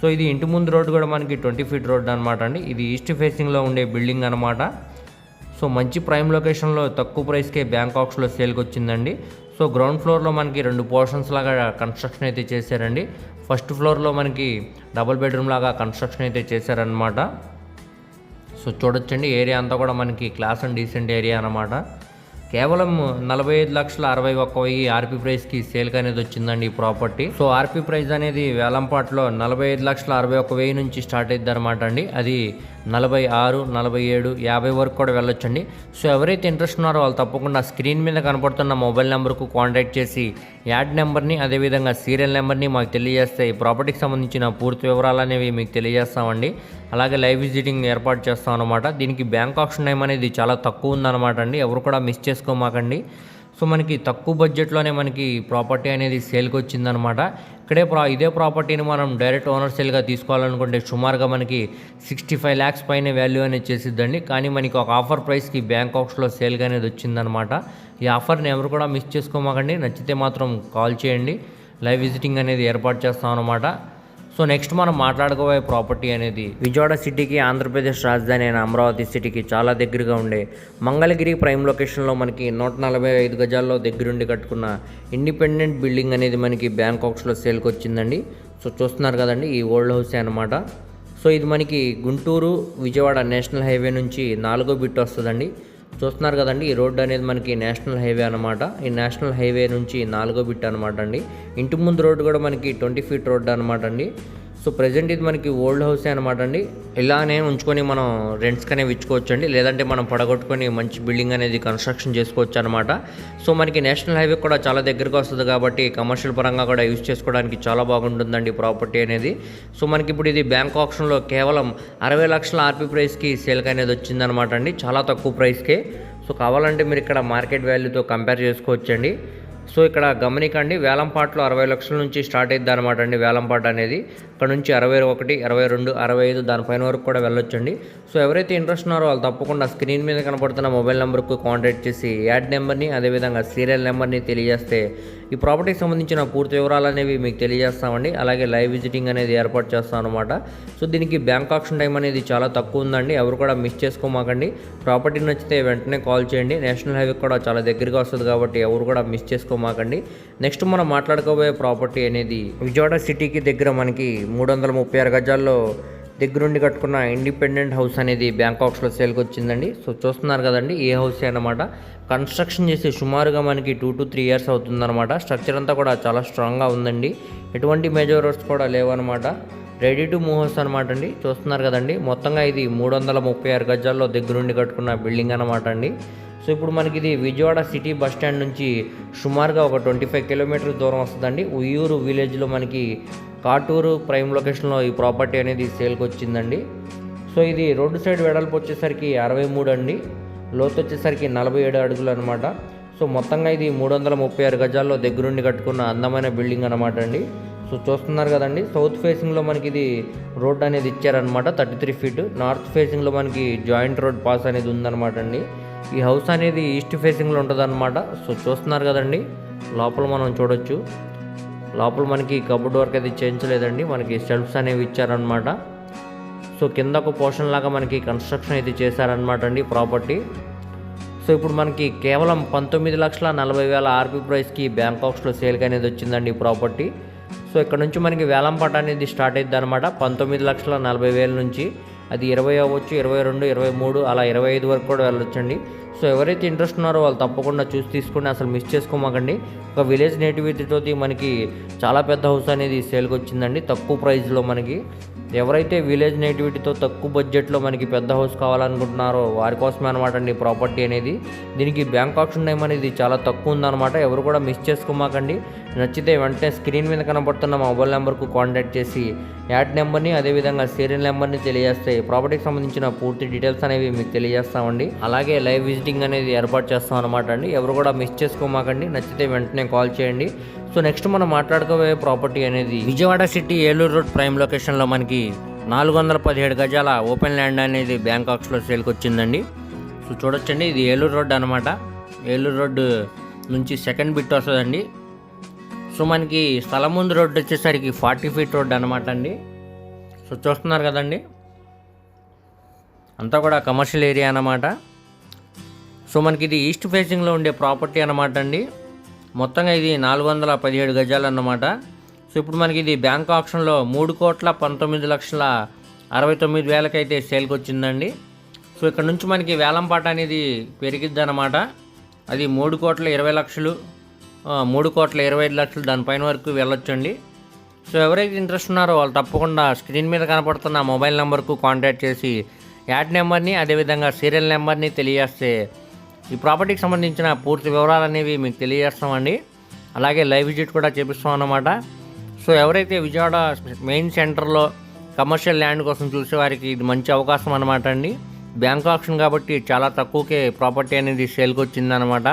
సో ఇది ఇంటి ముందు రోడ్డు కూడా మనకి 20 ఫీట్ రోడ్డు అనమాట అండి. ఇది ఈస్ట్ ఫేసింగ్లో ఉండే బిల్డింగ్ అనమాట. సో మంచి ప్రైమ్ లొకేషన్లో తక్కువ ప్రైస్కే బ్యాంకాక్స్లో సేల్కి వచ్చిందండి. సో గ్రౌండ్ ఫ్లోర్లో మనకి 2 పోర్షన్స్ లాగా కన్స్ట్రక్షన్ అయితే చేశారండి. ఫస్ట్ ఫ్లోర్లో మనకి డబుల్ బెడ్రూమ్ లాగా కన్స్ట్రక్షన్ అయితే చేశారనమాట. సో చూడొచ్చండి ఏరియా అంతా కూడా మనకి క్లాస్ అండ్ డీసెంట్ ఏరియా అనమాట. కేవలం 45,61,000 ఆర్పీ ప్రైస్కి సేల్కి అనేది వచ్చిందండి ఈ ప్రాపర్టీ. సో ఆర్పీ ప్రైస్ అనేది వేలంపాట్లో 45,61,000 నుంచి స్టార్ట్ అవుతుంది అనమాట అండి. అది 46, 47, 50 వరకు కూడా వెళ్ళొచ్చండి. సో ఎవరైతే ఇంట్రెస్ట్ ఉన్నారో వాళ్ళు తప్పకుండా స్క్రీన్ మీద కనపడుతున్న మొబైల్ నెంబర్కు కాంటాక్ట్ చేసి యాడ్ నెంబర్ని అదేవిధంగా సీరియల్ నెంబర్ని మాకు తెలియజేస్తే ఈ ప్రాపర్టీకి సంబంధించిన పూర్తి వివరాలు అనేవి మీకు తెలియజేస్తామండి. అలాగే లైవ్ విజిటింగ్ ఏర్పాటు చేస్తాం అనమాట. దీనికి బ్యాంక్ ఆప్షన్ టైం అనేది చాలా తక్కువ ఉందన్నమాట అండి, ఎవరు కూడా మిస్ చేసుకోమాకండి. సో మనకి తక్కువ బడ్జెట్లోనే మనకి ప్రాపర్టీ అనేది సేల్కి వచ్చిందనమాట. ఇదే ప్రాపర్టీని మనం డైరెక్ట్ ఓనర్ సేల్గా తీసుకోవాలనుకుంటే సుమారుగా మనకి 65 lakhs పైన వాల్యూ అనేది చేసిద్దండి. కానీ మనకి ఒక ఆఫర్ ప్రైస్కి బ్యాంకాక్స్లో సేల్గా అనేది వచ్చిందనమాట. ఈ ఆఫర్ని ఎవరు కూడా మిస్ చేసుకోమాకండి. నచ్చితే మాత్రం కాల్ చేయండి, లైవ్ విజిటింగ్ అనేది ఏర్పాటు చేస్తాం అనమాట. సో నెక్స్ట్ మనం మాట్లాడుకోబోయే ప్రాపర్టీ అనేది విజయవాడ సిటీకి ఆంధ్రప్రదేశ్ రాజధాని అయిన అమరావతి సిటీకి చాలా దగ్గరగా ఉండే మంగళగిరి ప్రైమ్ లొకేషన్లో మనకి 145 గజాల్లో దగ్గరుండి కట్టుకున్న ఇండిపెండెంట్ బిల్డింగ్ అనేది మనకి బ్యాంకాక్స్లో సేల్కి వచ్చిందండి. సో చూస్తున్నారు కదండి, ఈ ఓల్డ్ హౌసే అనమాట. సో ఇది మనకి గుంటూరు విజయవాడ నేషనల్ హైవే నుంచి 4వ బిట్ వస్తుందండి. చూస్తున్నారు కదండి, ఈ రోడ్డు అనేది మనకి నేషనల్ హైవే అనమాట. ఈ నేషనల్ హైవే నుంచి 4వ బిట్ అనమాట అండి. ఇంటి ముందు రోడ్డు కూడా మనకి 20 ఫీట్ రోడ్డు అనమాట అండి. సో ప్రజెంట్ ఇది మనకి ఓల్డ్ హౌసే అనమాట అండి. ఇలానే ఉంచుకొని మనం రెంట్స్కి అనేవి ఇచ్చుకోవచ్చు అండి, లేదంటే మనం పడగొట్టుకొని మంచి బిల్డింగ్ అనేది కన్స్ట్రక్షన్ చేసుకోవచ్చు అనమాట. సో మనకి నేషనల్ హైవే కూడా చాలా దగ్గరకు వస్తుంది కాబట్టి కమర్షియల్ పరంగా కూడా యూజ్ చేసుకోవడానికి చాలా బాగుంటుందండి ప్రాపర్టీ అనేది. సో మనకి ఇప్పుడు ఇది బ్యాంక్ ఆప్షన్లో కేవలం 60 లక్షల ఆర్పీ ప్రైస్కి సేల్కి అనేది వచ్చిందనమాట అండి, చాలా తక్కువ ప్రైస్కే. సో కావాలంటే మీరు ఇక్కడ మార్కెట్ వాల్యూతో కంపేర్ చేసుకోవచ్చండి. సో ఇక్కడ గమనికండి, వేలంపాట్లో 60 లక్షల నుంచి స్టార్ట్ అవుతుంది అనమాట అండి వేలంపాట అనేది. ఇక్కడ నుంచి 61, 22, 65 దానిపైన వరకు కూడా వెళ్ళొచ్చండి. సో ఎవరైతే ఇంట్రెస్ట్ ఉన్నారో వాళ్ళు తప్పకుండా స్క్రీన్ మీద కనపడుతున్న మొబైల్ నెంబర్కు కాంటాక్ట్ చేసి యాడ్ నెంబర్ని అదేవిధంగా సీరియల్ నెంబర్ని తెలియజేస్తే ఈ ప్రాపర్టీకి సంబంధించిన పూర్తి వివరాలు అనేవి మీకు తెలియజేస్తామండి. అలాగే లైవ్ విజిటింగ్ అనేది ఏర్పాటు చేస్తాం అనమాట. సో దీనికి బ్యాంక్ ఆప్షన్ టైం అనేది చాలా తక్కువ ఉందండి, ఎవరు కూడా మిస్ చేసుకోమాకండి. ప్రాపర్టీ నచ్చితే వెంటనే కాల్ చేయండి. నేషనల్ హైవే కూడా చాలా దగ్గరగా వస్తుంది కాబట్టి ఎవరు కూడా మిస్ చేసుకోమాకండి. నెక్స్ట్ మనం మాట్లాడుకోబోయే ప్రాపర్టీ అనేది విజయవాడ సిటీకి దగ్గర మనకి 336 గజాల్లో దగ్గరుండి కట్టుకున్న ఇండిపెండెంట్ హౌస్ అనేది బ్యాంకాక్స్లో సేల్కి వచ్చిందండి. సో చూస్తున్నారు కదండి, ఏ హౌస్ అనమాట. కన్స్ట్రక్షన్ చేసి సుమారుగా మనకి 2 to 3 years అవుతుందన్నమాట. స్ట్రక్చర్ అంతా కూడా చాలా స్ట్రాంగ్గా ఉందండి, ఎటువంటి మేజర్ రోడ్స్ కూడా లేవన్నమాట. రెడీ టు మూవ్ హౌస్ అనమాట అండి. చూస్తున్నారు కదండి, మొత్తంగా ఇది 336 గజాల్లో దగ్గరుండి కట్టుకున్న బిల్డింగ్ అనమాట అండి. సో ఇప్పుడు మనకి ఇది విజయవాడ సిటీ బస్ స్టాండ్ నుంచి సుమారుగా ఒక 25 kilometers దూరం వస్తుందండి. ఉయ్యూరు విలేజ్లో మనకి కాటూరు ప్రైమ్ లొకేషన్లో ఈ ప్రాపర్టీ అనేది సేల్కి వచ్చిందండి. సో ఇది రోడ్డు సైడ్ వెడల్పు వచ్చేసరికి 63 అండి, లోతు వచ్చేసరికి 47 అడుగులు అనమాట. సో మొత్తంగా ఇది 336 గజాల్లో దగ్గరుండి కట్టుకున్న అందమైన బిల్డింగ్ అనమాట అండి. సో చూస్తున్నారు కదండి, సౌత్ ఫేసింగ్లో మనకి ఇది రోడ్ అనేది ఇచ్చారనమాట 33 feet. నార్త్ ఫేసింగ్లో మనకి జాయింట్ రోడ్ పాస్ అనేది ఉందన్నమాట అండి. ఈ హౌస్ అనేది ఈస్ట్ ఫేసింగ్లో ఉంటుంది అనమాట. సో చూస్తున్నారు కదండి, లోపల మనం చూడొచ్చు. లోపల మనకి కబోర్డ్ వర్క్ అయితే చేయించలేదండి, మనకి షెల్ఫ్స్ అనేవి ఇచ్చారనమాట. సో కింద ఒక పోర్షన్ లాగా మనకి కన్స్ట్రక్షన్ అయితే చేశారనమాట అండి ప్రాపర్టీ. సో ఇప్పుడు మనకి కేవలం 19,40,000 ఆర్పీ ప్రైస్కి బ్యాంకాక్స్లో సేల్కి అనేది వచ్చిందండి ఈ ప్రాపర్టీ. సో ఇక్కడ నుంచి మనకి వేలంపాట అనేది స్టార్ట్ అవుతుంది అనమాట 19,40,000 నుంచి. అది 20 అవ్వచ్చు, 22, 23 అలా 25 వరకు కూడా వెళ్ళొచ్చండి. సో ఎవరైతే ఇంట్రెస్ట్ ఉన్నారో వాళ్ళు తప్పకుండా చూసి తీసుకోండి, అసలు మిస్ చేసుకోమాకండి. ఒక విలేజ్ నేటివిటీతో మనకి చాలా పెద్ద హౌస్ అనేది సేల్కి వచ్చిందండి తక్కువ ప్రైస్లో. మనకి ఎవరైతే విలేజ్ నేటివిటీతో తక్కువ బడ్జెట్లో మనకి పెద్ద హౌస్ కావాలనుకుంటున్నారో వారి కోసమే అనమాట అండి ప్రాపర్టీ అనేది. దీనికి బ్యాంక్ ఆప్షన్ టైం అనేది చాలా తక్కువ ఉందన్నమాట, ఎవరు కూడా మిస్ చేసుకోమాకండి. నచ్చితే వెంటనే స్క్రీన్ మీద కనబడుతున్న మొబైల్ నెంబర్కు కాంటాక్ట్ చేసి యాడ్ నెంబర్ని అదేవిధంగా సీరియల్ నెంబర్ని తెలియజేస్తే ప్రాపర్టీకి సంబంధించిన పూర్తి డీటెయిల్స్ అనేవి మీకు తెలియజేస్తామండి. అలాగే లైవ్ విజిటింగ్ అనేది ఏర్పాటు చేస్తాం అనమాట అండి, ఎవరు కూడా మిస్ చేసుకోమాకండి. నచ్చితే వెంటనే కాల్ చేయండి. సో నెక్స్ట్ మనం మాట్లాడుకోబోయే ప్రాపర్టీ అనేది Vijayawada city Eluru road prime లొకేషన్లో మనకి 417 గజాల ఓపెన్ ల్యాండ్ అనేది బ్యాంకాక్స్లో సేల్కి వచ్చిందండి. సో చూడొచ్చండి, ఇది ఏలూరు రోడ్డు అనమాట. ఏలూరు రోడ్డు నుంచి సెకండ్ బిట్ వస్తుందండి. సో మనకి స్థలం ముందు రోడ్డు వచ్చేసరికి 40 ఫీట్ రోడ్డు అనమాట అండి. సో చూస్తున్నారు కదండి, అంతా కూడా కమర్షియల్ ఏరియా అన్నమాట. సో మనకి ఇది ఈస్ట్ ఫేసింగ్లో ఉండే ప్రాపర్టీ అనమాట అండి. మొత్తంగా ఇది 417 గజాలు అన్నమాట. సో ఇప్పుడు మనకి ఇది బ్యాంక్ ఆప్షన్లో 3,19,69,000 అయితే సేల్కి వచ్చిందండి. సో ఇక్కడ నుంచి మనకి వేలంపాట అనేది పెరిగిద్ది అనమాట. అది 3,20,00,000, 3,25,00,000 దానిపైన వరకు వెళ్ళొచ్చండి. సో ఎవరైతే ఇంట్రెస్ట్ ఉన్నారో వాళ్ళు తప్పకుండా స్క్రీన్ మీద కనపడుతున్న మొబైల్ నెంబర్కు కాంటాక్ట్ చేసి యాడ్ నెంబర్ని అదేవిధంగా సీరియల్ నెంబర్ని తెలియజేస్తే ఈ ప్రాపర్టీకి సంబంధించిన పూర్తి వివరాలు అనేవి మీకు తెలియజేస్తామండి. అలాగే లైవ్ విజిట్ కూడా చేపిస్తాం అన్నమాట. సో ఎవరైతే విజయవాడ మెయిన్ సెంటర్లో కమర్షియల్ ల్యాండ్ కోసం చూసేవారికి ఇది మంచి అవకాశం అనమాట అండి. బ్యాంక్ ఆప్షన్ కాబట్టి చాలా తక్కువకే ప్రాపర్టీ అనేది సేల్కి వచ్చిందనమాట.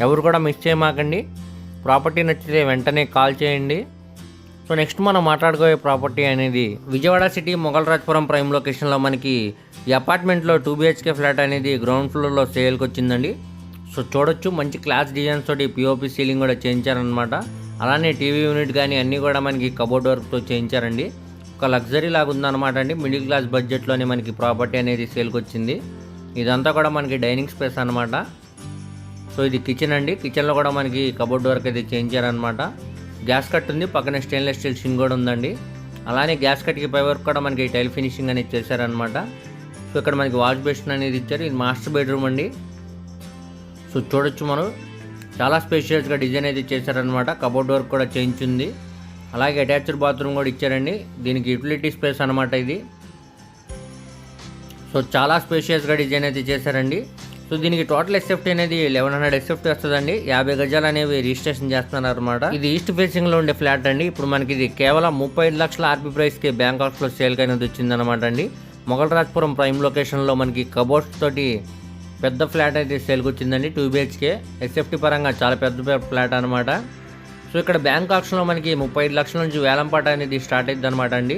ఎవరు కూడా మిస్ చేయమాకండి. ప్రాపర్టీ నచ్చితే వెంటనే కాల్ చేయండి. సో నెక్స్ట్ మనం మాట్లాడుకోయే ప్రాపర్టీ అనేది విజయవాడ సిటీ మొగల్రాజ్పురం ప్రైమ్ లొకేషన్లో మనకి ఈ అపార్ట్మెంట్లో 2 BHK ఫ్లాట్ అనేది గ్రౌండ్ ఫ్లోర్లో సేల్కి వచ్చిందండి. సో చూడొచ్చు, మంచి క్లాస్ డిజైన్స్ తోటి పిఓపి సీలింగ్ కూడా చేయించారనమాట. అలానే టీవీ యూనిట్ కానీ అన్నీ కూడా మనకి కబోర్డ్ వర్క్తో చేయించారండి. ఒక లగ్జరీ లాగా ఉందన్నమాట అండి. మిడిల్ క్లాస్ బడ్జెట్లోనే మనకి ప్రాపర్టీ అనేది సేల్కి వచ్చింది. ఇదంతా కూడా మనకి డైనింగ్ స్పేస్ అనమాట. సో ఇది కిచెన్ అండి. కిచెన్లో కూడా మనకి కబోర్డ్ వర్క్ అయితే చేయించారనమాట. గ్యాస్ కట్ ఉంది, పక్కన స్టెయిన్లెస్ స్టీల్ షిన్ కూడా ఉందండి. అలానే గ్యాస్ కట్కి పై వరకు కూడా మనకి టైల్ ఫినిషింగ్ అనేది చేశారనమాట. సో ఇక్కడ మనకి వాష్ బేసిన్ అనేది ఇచ్చారు. ఇది మాస్టర్ బెడ్రూమ్ అండి. సో చూడొచ్చు, మనం చాలా స్పేషియస్గా డిజైన్ అయితే చేశారనమాట. కబోర్డ్ వర్క్ కూడా చేయించింది. అలాగే అటాచ్డ్ బాత్రూమ్ కూడా ఇచ్చారండి. దీనికి యూటిలిటీ స్పేస్ అనమాట ఇది. సో చాలా స్పేషియస్గా డిజైన్ అయితే చేశారండి. సో దీనికి టోటల్ ఎస్ఎఫ్టీ అనేది 1100 ఎస్ఎఫ్టీ వస్తుందండి. 50 గజాలు అనేవి రిజిస్ట్రేషన్ చేస్తున్నారు అనమాట. ఇది ఈస్ట్ ఫేసింగ్లో ఉండే ఫ్లాట్ అండి. ఇప్పుడు మనకి ఇది కేవలం 35 లక్షల ఆర్పీ ప్రైస్కి బ్యాంక్ ఆఫ్లో సేల్కి అనేది వచ్చిందనమాట అండి. మొగల్రాజ్పురం ప్రైమ్ లొకేషన్లో మనకి కబోర్డ్స్ తోటి పెద్ద ఫ్లాట్ అయితే సేల్కి వచ్చిందండి. 2 BHK ఎస్ఎఫ్టీ పరంగా చాలా పెద్ద ఫ్లాట్ అనమాట. సో ఇక్కడ బ్యాంక్ ఆప్షన్లో మనకి 35 లక్షల నుంచి వేలంపాట అనేది స్టార్ట్ అవుతుంది అనమాట అండి.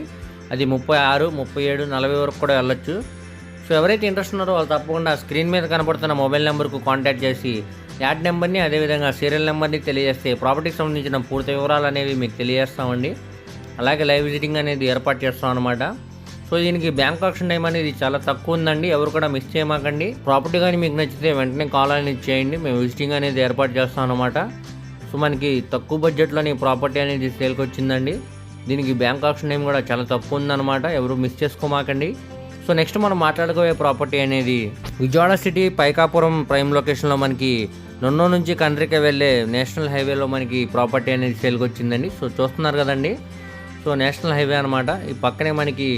అది 36, 37, 40 వరకు కూడా వెళ్ళొచ్చు. సో ఎవరైతే ఇంట్రెస్ట్ ఉన్నారో వాళ్ళు తప్పకుండా స్క్రీన్ మీద కనపడుతున్న మొబైల్ నెంబర్కు కాంటాక్ట్ చేసి యాడ్ నెంబర్ని అదేవిధంగా సీరియల్ నెంబర్ని తెలియజేస్తే ప్రాపర్టీకి సంబంధించిన పూర్తి వివరాలు అనేవి మీకు తెలియజేస్తామండి. అలాగే లైవ్ విజిటింగ్ అనేది ఏర్పాటు చేస్తాం అనమాట. సో దీనికి బ్యాంక్ ఆప్షన్ టైం అనేది చాలా తక్కువ ఉందండి. ఎవరు కూడా మిస్ చేయమాకండి. ప్రాపర్టీ కానీ మీకు నచ్చితే వెంటనే కాల్ అనేది చేయండి. మేము విజిటింగ్ అనేది ఏర్పాటు చేస్తాం అనమాట. సో మనకి తక్కువ బడ్జెట్లోని ప్రాపర్టీ అనేది సేల్కి వచ్చిందండి. దీనికి బ్యాంక్ ఆప్షన్ టైం కూడా చాలా తక్కువ ఉందన్నమాట. ఎవరు మిస్ చేసుకోమాకండి. సో నెక్స్ట్ మనం మాట్లాడుకోవే ప్రాపర్టీ అనేది విజయవాడ సిటీ పైకాపురం ప్రైమ్ లొకేషన్లో మనకి నొన్నో నుంచి కండ్రిక వెళ్ళే నేషనల్ హైవేలో మనకి ప్రాపర్టీ అనేది సేల్కి వచ్చిందండి. సో చూస్తున్నారు కదండి, సో నేషనల్ హైవే అనమాట. ఈ పక్కనే మనకి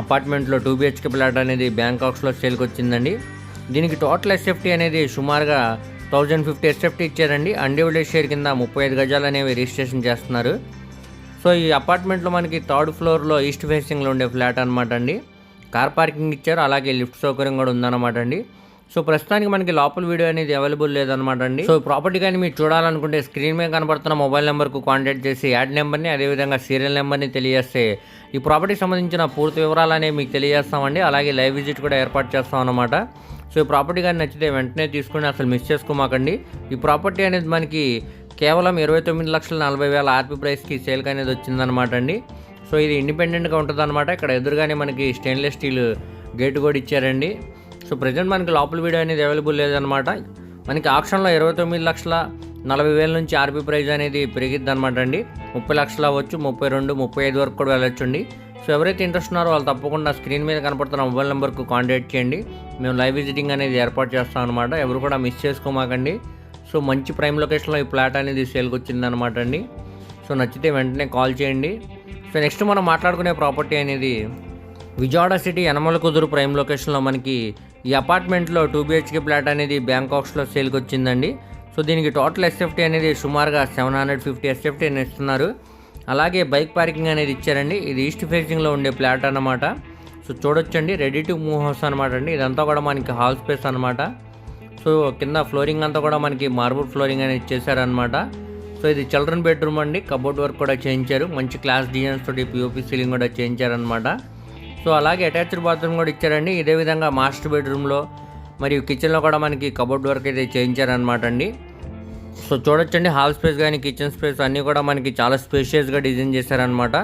అపార్ట్మెంట్లో 2 BHK ఫ్లాట్ అనేది బ్యాంక్ ఆప్షన్లో సేల్కి వచ్చిందండి. దీనికి టోటల్ ఎస్ఎఫ్టీ అనేది సుమారుగా 1050 ఎస్ఎఫ్టీ ఇచ్చారండి. అన్డివైడెడ్ షేర్ కింద 35 గజాలు అనేవి రిజిస్ట్రేషన్ చేస్తున్నారు. సో ఈ అపార్ట్మెంట్లో మనకి 3rd ఫ్లోర్లో ఈస్ట్ ఫేసింగ్లో ఉండే ఫ్లాట్ అనమాట అండి. కార్ పార్కింగ్ ఇచ్చారు, అలాగే లిఫ్ట్ సౌకర్యం కూడా ఉందన్నమాట అండి. సో ప్రస్తుతానికి మనకి లోపల వీడియో అనేది అవైలబుల్ లేదనమాట అండి. సో ప్రాపర్టీ కానీ మీరు చూడాలనుకుంటే స్క్రీన్ మీద కనబడుతున్న మొబైల్ నెంబర్కు కాంటాక్ట్ చేసి యాడ్ నెంబర్ని అదేవిధంగా సీరియల్ నెంబర్ని తెలియజేస్తే ఈ ప్రాపర్టీకి సంబంధించిన పూర్తి వివరాలు అనేవి మీకు తెలియజేస్తామండి. అలాగే లైవ్ విజిట్ కూడా ఏర్పాటు చేస్తాం అనమాట. సో ఈ ప్రాపర్టీ కానీ నచ్చితే వెంటనే తీసుకుని అసలు మిస్ చేసుకోమాకండి. ఈ ప్రాపర్టీ అనేది మనకి కేవలం 29,40,000 ఆర్పీ ప్రైస్కి సేల్కి అనేది వచ్చిందనమాట అండి. సో ఇది ఇండిపెండెంట్గా ఉంటుంది అనమాట. ఇక్కడ ఎదురుగానే మనకి స్టెయిన్లెస్ స్టీల్ గేట్ కూడా ఇచ్చారండి. సో ప్రజెంట్ మనకి లోపల వీడియో అనేది అవైలబుల్ లేదనమాట. మనకి ఆప్షన్లో 29,40,000 నుంచి ఆర్పీ ప్రైస్ అనేది పెరిగిద్ది అనమాట అండి. 30 లక్షలు అవ్వచ్చు, 32, 35 వరకు కూడా వెళ్ళొచ్చండి. సో ఎవరైతే ఇంట్రెస్ట్ ఉన్నారో వాళ్ళు తప్పకుండా స్క్రీన్ మీద కనపడుతున్న మొబైల్ నెంబర్కు కాంటాక్ట్ చేయండి. మేము లైవ్ విజిటింగ్ అనేది ఏర్పాటు చేస్తాం అనమాట. ఎవరు కూడా మిస్ చేసుకోమాకండి. సో మంచి ప్రైమ్ లొకేషన్లో ఈ ఫ్లాట్ అనేది సేల్కి వచ్చిందనమాట అండి. సో నచ్చితే వెంటనే కాల్ చేయండి. సో నెక్స్ట్ మనం మాట్లాడుకునే ప్రాపర్టీ అనేది విజయవాడ సిటీ యనమల కుదురు ప్రైమ్ లొకేషన్లో మనకి ఈ అపార్ట్మెంట్లో 2 BHK ఫ్లాట్ అనేది బ్యాంక్ ఆప్షన్లో సేల్కి వచ్చిందండి. సో దీనికి టోటల్ ఎస్ఎఫ్టీ అనేది సుమారుగా 750 ఎస్ఎఫ్టీ అని ఇస్తున్నారు. అలాగే బైక్ పార్కింగ్ అనేది ఇచ్చారండి. ఇది ఈస్ట్ ఫేసింగ్లో ఉండే ఫ్లాట్ అన్నమాట. సో చూడొచ్చండి, రెడీ టు మూవ్ హౌస్ అనమాట అండి. ఇదంతా కూడా మనకి హాల్ స్పేస్ అనమాట. సో కింద ఫ్లోరింగ్ అంతా కూడా మనకి మార్బుల్ ఫ్లోరింగ్ అనేది ఇచ్చేసారనమాట. సో ఇది చిల్డ్రన్ బెడ్రూమ్ అండి. కబోర్డ్ వర్క్ కూడా చేయించారు. మంచి క్లాస్ డిజైన్స్ తోటి పిఓపి సీలింగ్ కూడా చేయించారనమాట. సో అలాగే అటాచ్డ్ బాత్రూమ్ కూడా ఇచ్చారండి. ఇదే విధంగా మాస్టర్ బెడ్రూమ్లో మరియు కిచెన్లో కూడా మనకి కబోర్డ్ వర్క్ అయితే చేయించారనమాట అండి. సో చూడొచ్చండి, హాల్ స్పేస్ కానీ కిచెన్ స్పేస్ అన్నీ కూడా మనకి చాలా స్పేషియస్గా డిజైన్ చేశారనమాట.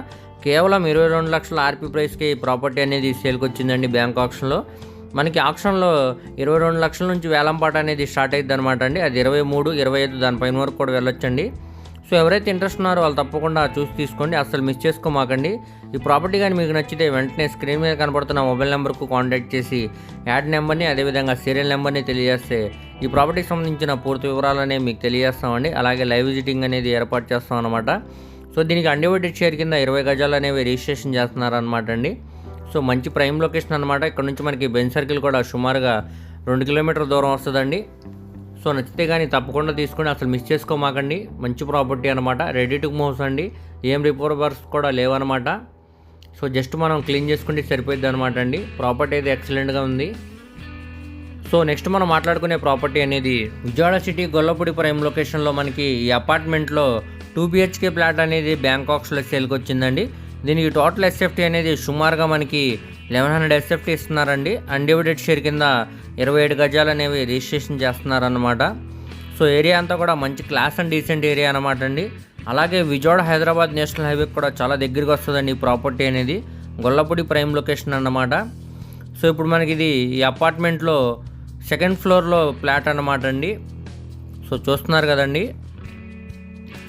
కేవలం 22 లక్షల ఆర్పీ ప్రైస్కి ప్రాపర్టీ అనేది సేల్కి వచ్చిందండి బ్యాంక్ ఆప్షన్లో. మనకి ఆప్షన్లో 22 లక్షల నుంచి వేలంపాట అనేది స్టార్ట్ అయ్యిద్ది అనమాట అండి. అది 23, 25 దానిపైన వరకు కూడా వెళ్ళొచ్చండి. సో ఎవరైతే ఇంట్రెస్ట్ ఉన్నారో వాళ్ళు తప్పకుండా చూసి తీసుకోండి, అసలు మిస్ చేసుకోమాకండి. ఈ ప్రాపర్టీ కానీ మీకు నచ్చితే వెంటనే స్క్రీన్ మీద కనబడుతున్న మొబైల్ నెంబర్కు కాంటాక్ట్ చేసి యాడ్ నెంబర్ని అదేవిధంగా సీరియల్ నెంబర్ని తెలియజేస్తే ఈ ప్రాపర్టీకి సంబంధించిన పూర్తి వివరాలనే మీకు తెలియజేస్తామండి. అలాగే లైవ్ విజిటింగ్ అనేది ఏర్పాటు చేస్తాం అనమాట. సో దీనికి అన్డివైడెడ్ షేర్ కింద 20 గజాలు అనేవి రిజిస్ట్రేషన్ చేస్తున్నారనమాట అండి. సో మంచి ప్రైమ్ లొకేషన్ అనమాట. ఇక్కడ నుంచి మనకి బెంజ్ సర్కిల్ కూడా సుమారుగా 2 కిలోమీటర్ల దూరం వస్తుందండి. సో నచ్చితే కానీ తప్పకుండా తీసుకొని అసలు మిస్ చేసుకోమాకండి. మంచి ప్రాపర్టీ అనమాట, రెడీ టు మూవ్స్ అండి. ఏం రిపోర్ట్ వర్క్స్ కూడా లేవన్నమాట. సో జస్ట్ మనం క్లీన్ చేసుకుంటే సరిపోద్ది అనమాట అండి. ప్రాపర్టీ అయితే ఎక్సలెంట్గా ఉంది. సో నెక్స్ట్ మనం మాట్లాడుకునే ప్రాపర్టీ అనేది విజయవాడ సిటీ గొల్లపూడి ప్రైమ్ లొకేషన్లో మనకి ఈ అపార్ట్మెంట్లో 2 BHK ప్లాట్ అనేది బ్యాంకాక్స్లో సేల్కి వచ్చిందండి. దీనికి టోటల్ SFT అనేది సుమారుగా మనకి 1100 SFT ఇస్తున్నారండి. అన్డివైడెడ్ షేర్ కింద 27 గజాలు అనేవి రిజిస్ట్రేషన్ చేస్తున్నారన్నమాట. సో ఏరియా అంతా కూడా మంచి క్లాస్ అండ్ డీసెంట్ ఏరియా అనమాట అండి. అలాగే విజయవాడ హైదరాబాద్ నేషనల్ హైవే కూడా చాలా దగ్గరగా వస్తుందండి ఈ ప్రాపర్టీ అనేది. గొల్లపూడి ప్రైమ్ లొకేషన్ అన్నమాట. సో ఇప్పుడు మనకి ఇది ఈ అపార్ట్మెంట్లో 2nd ఫ్లోర్లో ఫ్లాట్ అన్నమాట అండి. సో చూస్తున్నారు కదండి,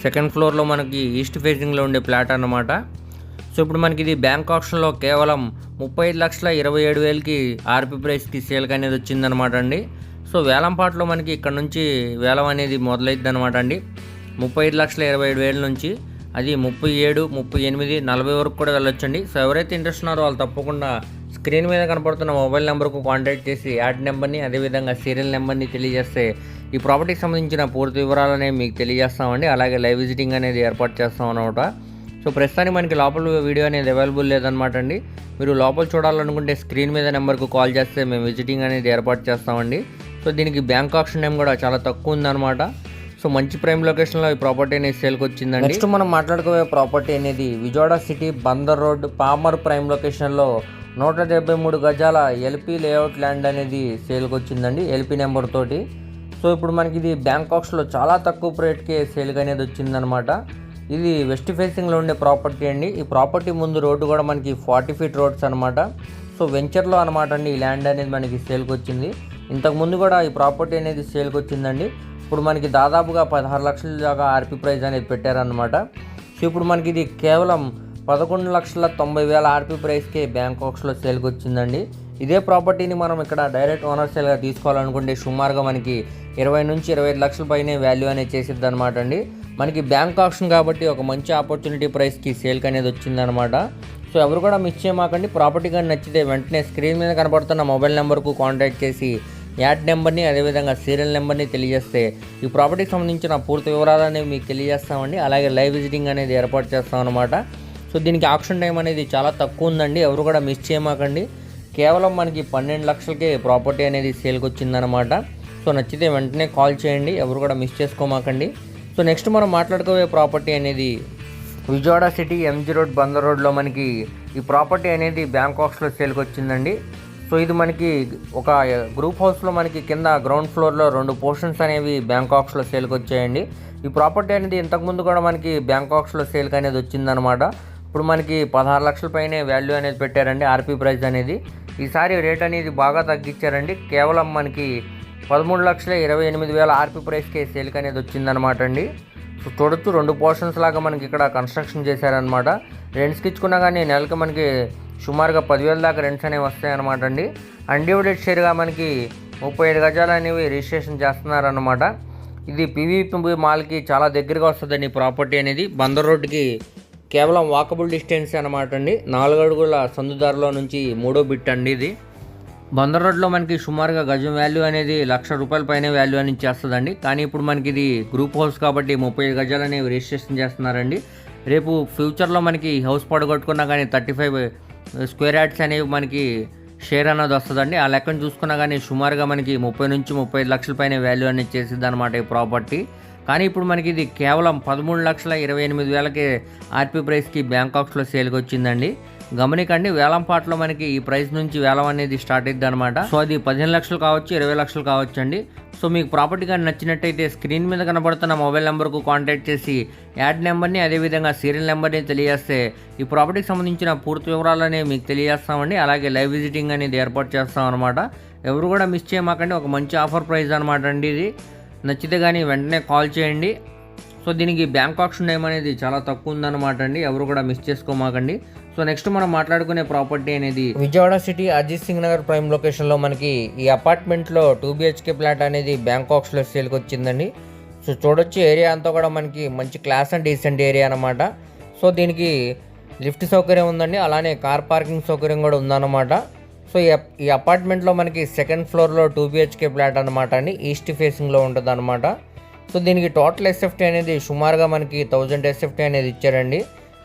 2nd ఫ్లోర్లో మనకి ఈస్ట్ ఫేసింగ్లో ఉండే ఫ్లాట్ అన్నమాట. సో ఇప్పుడు మనకి ఇది బ్యాంక్ ఆప్షన్లో కేవలం 35,27,000కి ఆర్పీ ప్రైస్కి సేల్కి అనేది వచ్చిందనమాట అండి. సో వేలంపాట్లో మనకి ఇక్కడ నుంచి వేలం అనేది మొదలైద్ది అనమాట అండి. 35,27,000 నుంచి అది 37, 38, 40 వరకు కూడా వెళ్ళొచ్చండి. సో ఎవరైతే ఇంట్రెస్ట్ ఉన్నారో వాళ్ళు తప్పకుండా స్క్రీన్ మీద కనపడుతున్న మొబైల్ నెంబర్కు కాంటాక్ట్ చేసి యాడ్ నెంబర్ని అదేవిధంగా సీరియల్ నెంబర్ని తెలియజేస్తే ఈ ప్రాపర్టీకి సంబంధించిన పూర్తి వివరాలనే మీకు తెలియజేస్తామండి. అలాగే లైవ్ విజిటింగ్ అనేది ఏర్పాటు చేస్తాం అనమాట. సో ప్రస్తుతానికి మనకి లోపల వీడియో అనేది అవైలబుల్ లేదనమాట అండి. మీరు లోపల చూడాలనుకుంటే స్క్రీన్ మీద నెంబర్కు కాల్ చేస్తే మేము విజిటింగ్ అనేది ఏర్పాటు చేస్తామండి. సో దీనికి బ్యాంక్ ఆప్షన్ టైం కూడా చాలా తక్కువ ఉందన్నమాట. సో మంచి ప్రైమ్ లొకేషన్లో ఈ ప్రాపర్టీ అనేది సేల్కి వచ్చిందండి. నెక్స్ట్ మనం మాట్లాడుకోబోయే ప్రాపర్టీ అనేది విజయవాడ సిటీ బందర్ రోడ్ పామర్ ప్రైమ్ లొకేషన్లో 173 గజాల ఎల్పీ లేఅవుట్ ల్యాండ్ అనేది సేల్కి వచ్చిందండి, ఎల్పీ నెంబర్ తోటి. సో ఇప్పుడు మనకి ఇది బ్యాంకాక్స్లో చాలా తక్కువ రేట్కే సేల్కి అనేది వచ్చిందనమాట. ఇది వెస్ట్ ఫేసింగ్లో ఉండే ప్రాపర్టీ అండి. ఈ ప్రాపర్టీ ముందు రోడ్డు కూడా మనకి 40 ఫీట్ రోడ్స్ అనమాట. సో వెంచర్లో అనమాట అండి ఈ ల్యాండ్ అనేది మనకి సేల్కి వచ్చింది. ఇంతకుముందు కూడా ఈ ప్రాపర్టీ అనేది సేల్కి వచ్చిందండి. ఇప్పుడు మనకి దాదాపుగా 16 లక్షల దాకా ఆర్పీ ప్రైస్ అనేది పెట్టారనమాట. సో ఇప్పుడు మనకి ఇది కేవలం 11,90,000 ఆర్పీ ప్రైస్కే బ్యాంకాక్స్లో సేల్కి వచ్చిందండి. ఇదే ప్రాపర్టీని మనం ఇక్కడ డైరెక్ట్ ఓనర్ సేల్గా తీసుకోవాలనుకుంటే సుమారుగా మనకి 20 నుంచి 25 లక్షల పైనే వాల్యూ అనేది చేసిద్ది అనమాట అండి. మనకి బ్యాంక్ ఆప్షన్ కాబట్టి ఒక మంచి ఆపర్చునిటీ ప్రైస్కి సేల్కి అనేది వచ్చిందనమాట. సో ఎవరు కూడా మిస్ చేయమాకండి. ప్రాపర్టీ కానీ నచ్చితే వెంటనే స్క్రీన్ మీద కనబడుతున్న మొబైల్ నెంబర్కు కాంటాక్ట్ చేసి యాడ్ నెంబర్ని అదేవిధంగా సీరియల్ నెంబర్ని తెలియజేస్తే ఈ ప్రాపర్టీకి సంబంధించిన పూర్తి వివరాలు మీకు తెలియజేస్తామండి. అలాగే లైవ్ విజిటింగ్ అనేది ఏర్పాటు చేస్తాం అనమాట. సో దీనికి ఆప్షన్ టైం అనేది చాలా తక్కువ ఉందండి, ఎవరు కూడా మిస్ చేయమాకండి. కేవలం మనకి 12 లక్షలకే ప్రాపర్టీ అనేది సేల్కి వచ్చిందనమాట. సో నచ్చితే వెంటనే కాల్ చేయండి, ఎవరు కూడా మిస్ చేసుకోమాకండి. సో నెక్స్ట్ మనం మాట్లాడుకోబోయే ప్రాపర్టీ అనేది Vijayawada city MG road Bandar రోడ్లో మనకి ఈ ప్రాపర్టీ అనేది బ్యాంకాక్స్లో సేల్కి వచ్చిందండి. సో ఇది మనకి ఒక గ్రూప్ హౌస్లో మనకి కింద గ్రౌండ్ ఫ్లోర్లో 2 పోర్షన్స్ అనేవి బ్యాంకాక్స్లో సేల్కి వచ్చాయండి. ఈ ప్రాపర్టీ అనేది ఇంతకుముందు కూడా మనకి బ్యాంకాక్స్లో సేల్కి అనేది వచ్చిందనమాట. ఇప్పుడు మనకి 16 లక్షల పైనే వాల్యూ అనేది పెట్టారండి ఆర్పీ ప్రైస్ అనేది. ఈసారి రేట్ అనేది బాగా తగ్గించారండి. కేవలం మనకి 13,28,000 ఆర్పీ ప్రైస్కే సేల్కి అనేది వచ్చిందనమాట అండి. సో చూడొచ్చు 2 పోర్షన్స్ లాగా మనకి ఇక్కడ కన్స్ట్రక్షన్ చేశారనమాట. రెంట్స్కి ఇచ్చుకున్నా కానీ నెలకి మనకి సుమారుగా 10,000 దాకా రెంట్స్ అనేవి వస్తాయన్నమాట అండి. అన్డివైడెడ్ షేర్గా మనకి 35 గజాలు అనేవి రిజిస్ట్రేషన్ చేస్తున్నారన్నమాట. ఇది PVP మాల్కి చాలా దగ్గరగా వస్తుందండి ప్రాపర్టీ అనేది. బందర్ రోడ్డుకి కేవలం వాకబుల్ డిస్టెన్స్ అనమాట అండి. 4 అడుగుల సందుదారులో నుంచి 3వ బిట్ అండి ఇది. బందర్ రోడ్లో మనకి సుమారుగా గజం వాల్యూ అనేది ₹1,00,000 పైన వాల్యూ అనేది చేస్తుందండి. కానీ ఇప్పుడు మనకి ఇది గ్రూప్ హౌస్ కాబట్టి 35 గజాలు అనేవి రిజిస్ట్రేషన్ చేస్తున్నారండి. రేపు ఫ్యూచర్లో మనకి హౌస్ పడగొట్టుకున్నా కానీ 35 స్క్వేర్ యార్డ్స్ అనేవి మనకి షేర్ అన్నది వస్తుందండి. ఆ లెక్కను చూసుకున్నా కానీ సుమారుగా మనకి 30 నుంచి 35 లక్షల పైన వాల్యూ అనేది చేసిద్ది అనమాట ఈ ప్రాపర్టీ. కానీ ఇప్పుడు మనకి ఇది కేవలం 13,28,000కే ఆర్పీ ప్రైస్కి బ్యాంకాక్స్లో సేల్కి వచ్చిందండి. గమనికండి, వేలంపాట్లో మనకి ఈ ప్రైస్ నుంచి వేలం అనేది స్టార్ట్ అవుతుంది అనమాట. సో అది 15 లక్షలు కావచ్చు, 20 లక్షలు కావచ్చు అండి. సో మీకు ప్రాపర్టీ కానీ నచ్చినట్టయితే స్క్రీన్ మీద కనబడుతున్న మొబైల్ నెంబర్కు కాంటాక్ట్ చేసి యాడ్ నెంబర్ని అదేవిధంగా సీరియల్ నెంబర్ని తెలియజేస్తే ఈ ప్రాపర్టీకి సంబంధించిన పూర్తి వివరాలని మీకు తెలియజేస్తామండి. అలాగే లైవ్ విజిటింగ్ అనేది ఏర్పాటు చేస్తాం అనమాట. ఎవరు కూడా మిస్ చేయమాకండి. ఒక మంచి ఆఫర్ ప్రైస్ అనమాట అండి ఇది. నచ్చితే కానీ వెంటనే కాల్ చేయండి. సో దీనికి బ్యాంక్ ఆప్షన్ టైం అనేది చాలా తక్కువ ఉందన్నమాట అండి. ఎవరు కూడా మిస్ చేసుకోమాకండి. సో నెక్స్ట్ మనం మాట్లాడుకునే ప్రాపర్టీ అనేది విజయవాడ సిటీ అజిత్ సింగ్ నగర్ ప్రైమ్ లొకేషన్లో మనకి ఈ అపార్ట్మెంట్లో 2 BHK ఫ్లాట్ అనేది బ్యాంక్ ఆప్షన్లో సేల్కి వచ్చిందండి. సో చూడొచ్చు, ఏరియా అంతా కూడా మనకి మంచి క్లాస్ అండ్ డీసెంట్ ఏరియా అనమాట. సో దీనికి లిఫ్ట్ సౌకర్యం ఉందండి, అలానే కార్ పార్కింగ్ సౌకర్యం కూడా ఉందన్నమాట. సో ఈ అపార్ట్మెంట్లో మనకి సెకండ్ ఫ్లోర్లో 2 BHK ఫ్లాట్ అనమాట అండి. ఈస్ట్ ఫేసింగ్లో ఉంటుంది అనమాట. సో దీనికి టోటల్ SFT అనేది సుమారుగా మనకి 1000 SFT అనేది ఇచ్చారండి.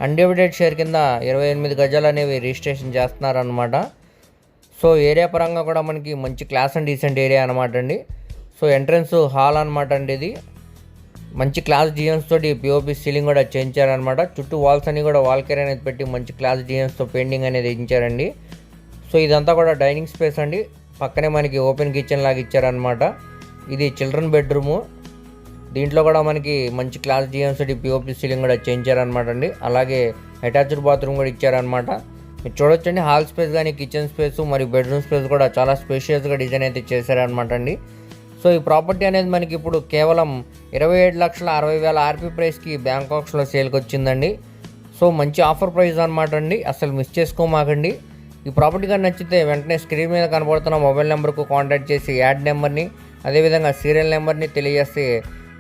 అన్డివైడెడ్ షేర్ కింద 28 గజాలు అనేవి రిజిస్ట్రేషన్ చేస్తున్నారనమాట. సో ఏరియా పరంగా కూడా మనకి మంచి క్లాస్ అండ్ డీసెంట్ ఏరియా అనమాట అండి. సో ఎంట్రన్స్ హాల్ అనమాట అండి. ఇది మంచి క్లాస్ డిజైన్స్ తోటి POP సీలింగ్ కూడా చేయించారనమాట. చుట్టూ వాల్స్ అన్ని కూడా వాల్ కేర్ అనేది పెట్టి మంచి క్లాస్ డిజైన్స్తో పెయింటింగ్ అనేది ఇచ్చారండి. సో ఇదంతా కూడా డైనింగ్ స్పేస్ అండి. పక్కనే మనకి ఓపెన్ కిచెన్ లాగా ఇచ్చారనమాట. ఇది చిల్డ్రన్ బెడ్రూము. దీంట్లో కూడా మనకి మంచి క్లాస్ డిజైన్స్ POP సీలింగ్ కూడా చేయించారనమాట అండి. అలాగే అటాచ్డ్ బాత్రూమ్ కూడా ఇచ్చారనమాట. మీరు చూడొచ్చండి, హాల్ స్పేస్ కానీ కిచెన్ స్పేస్ మరియు బెడ్రూమ్ స్పేస్ కూడా చాలా స్పేషియస్గా డిజైన్ అయితే చేశారనమాట అండి. సో ఈ ప్రాపర్టీ అనేది మనకి ఇప్పుడు కేవలం 27,60,000 RP ప్రైస్కి బ్యాంక్ ఆప్షన్లో సేల్కి వచ్చిందండి. సో మంచి ఆఫర్ ప్రైస్ అనమాట అండి. అసలు మిస్ చేసుకోమాకండి. ఈ ప్రాపర్టీ కానీ నచ్చితే వెంటనే స్క్రీన్ మీద కనబడుతున్న మొబైల్ నెంబర్కు కాంటాక్ట్ చేసి యాడ్ నెంబర్ని అదేవిధంగా సీరియల్ నెంబర్ని తెలియజేస్తే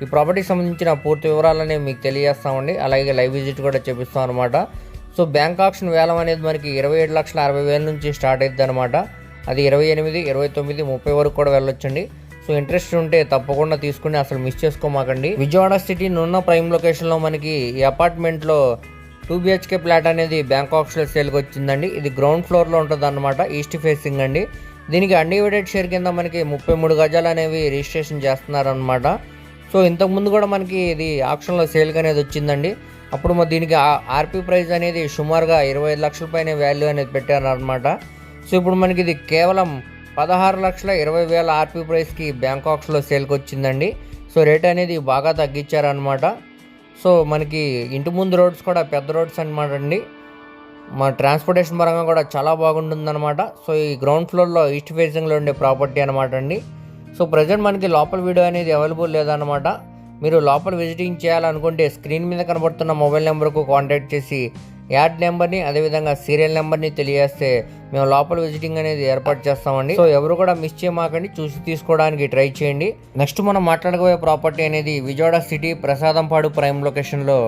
ఈ ప్రాపర్టీకి సంబంధించిన పూర్తి వివరాలని మీకు తెలియజేస్తామండి. అలాగే లైవ్ విజిట్ కూడా చేపిస్తాం అనమాట. సో బ్యాంక్ ఆప్షన్ వేలం అనేది మనకి 27,60,000 నుంచి స్టార్ట్ అవుతుంది అనమాట. అది 28, 29, 30 వరకు కూడా వెళ్ళొచ్చండి. సో ఇంట్రెస్ట్ ఉంటే తప్పకుండా తీసుకుని అసలు మిస్ చేసుకోమాకండి. విజయవాడ సిటీ నున్న ప్రైమ్ లొకేషన్లో మనకి ఈ అపార్ట్మెంట్లో 2 BHK ఫ్లాట్ అనేది బ్యాంక్ ఆప్షన్లో సేల్కి వచ్చిందండి. ఇది గ్రౌండ్ ఫ్లోర్లో ఉంటుంది అనమాట, ఈస్ట్ ఫేసింగ్ అండి. దీనికి అన్డివైడెడ్ షేర్ కింద మనకి 33 గజాలు అనేవి రిజిస్ట్రేషన్ చేస్తున్నారనమాట. సో ఇంతకుముందు కూడా మనకి ఇది ఆప్షన్లో సేల్కి అనేది వచ్చిందండి. అప్పుడు దీనికి RP ప్రైస్ అనేది సుమారుగా 25 లక్షల పైన వాల్యూ అనేది పెట్టారనమాట. సో ఇప్పుడు మనకి ఇది కేవలం 16,20,000 RP ప్రైస్కి బ్యాంక్ ఆప్షన్లో సేల్కి వచ్చిందండి. సో రేట్ అనేది బాగా తగ్గించారనమాట. సో మనకి ఇంటి ముందు రోడ్స్ కూడా పెద్ద రోడ్స్ అనమాట అండి. మన ట్రాన్స్పోర్టేషన్ పరంగా కూడా చాలా బాగుంటుందన్నమాట. సో ఈ గ్రౌండ్ ఫ్లోర్లో ఈస్ట్ ఫేసింగ్లో ఉండే ప్రాపర్టీ అనమాట అండి. సో ప్రజెంట్ మనకి లోపల వీడియో అనేది అవైలబుల్ లేదన్నమాట. మీరు లోపల విజిటింగ్ చేయాలనుకుంటే స్క్రీన్ మీద కనబడుతున్న మొబైల్ నెంబర్కు కాంటాక్ట్ చేసి యాడ్ నెంబర్ని అదేవిధంగా సీరియల్ నెంబర్ని తెలియజేస్తే మేము లోపల విజిటింగ్ అనేది ఏర్పాటు చేస్తామండి. సో ఎవరు కూడా మిస్ చేయమాకండి, చూసి తీసుకోవడానికి ట్రై చేయండి. నెక్స్ట్ మనం మాట్లాడుకోబోయే ప్రాపర్టీ అనేది విజయవాడ సిటీ ప్రసాదంపాడు ప్రైమ్ లొకేషన్లో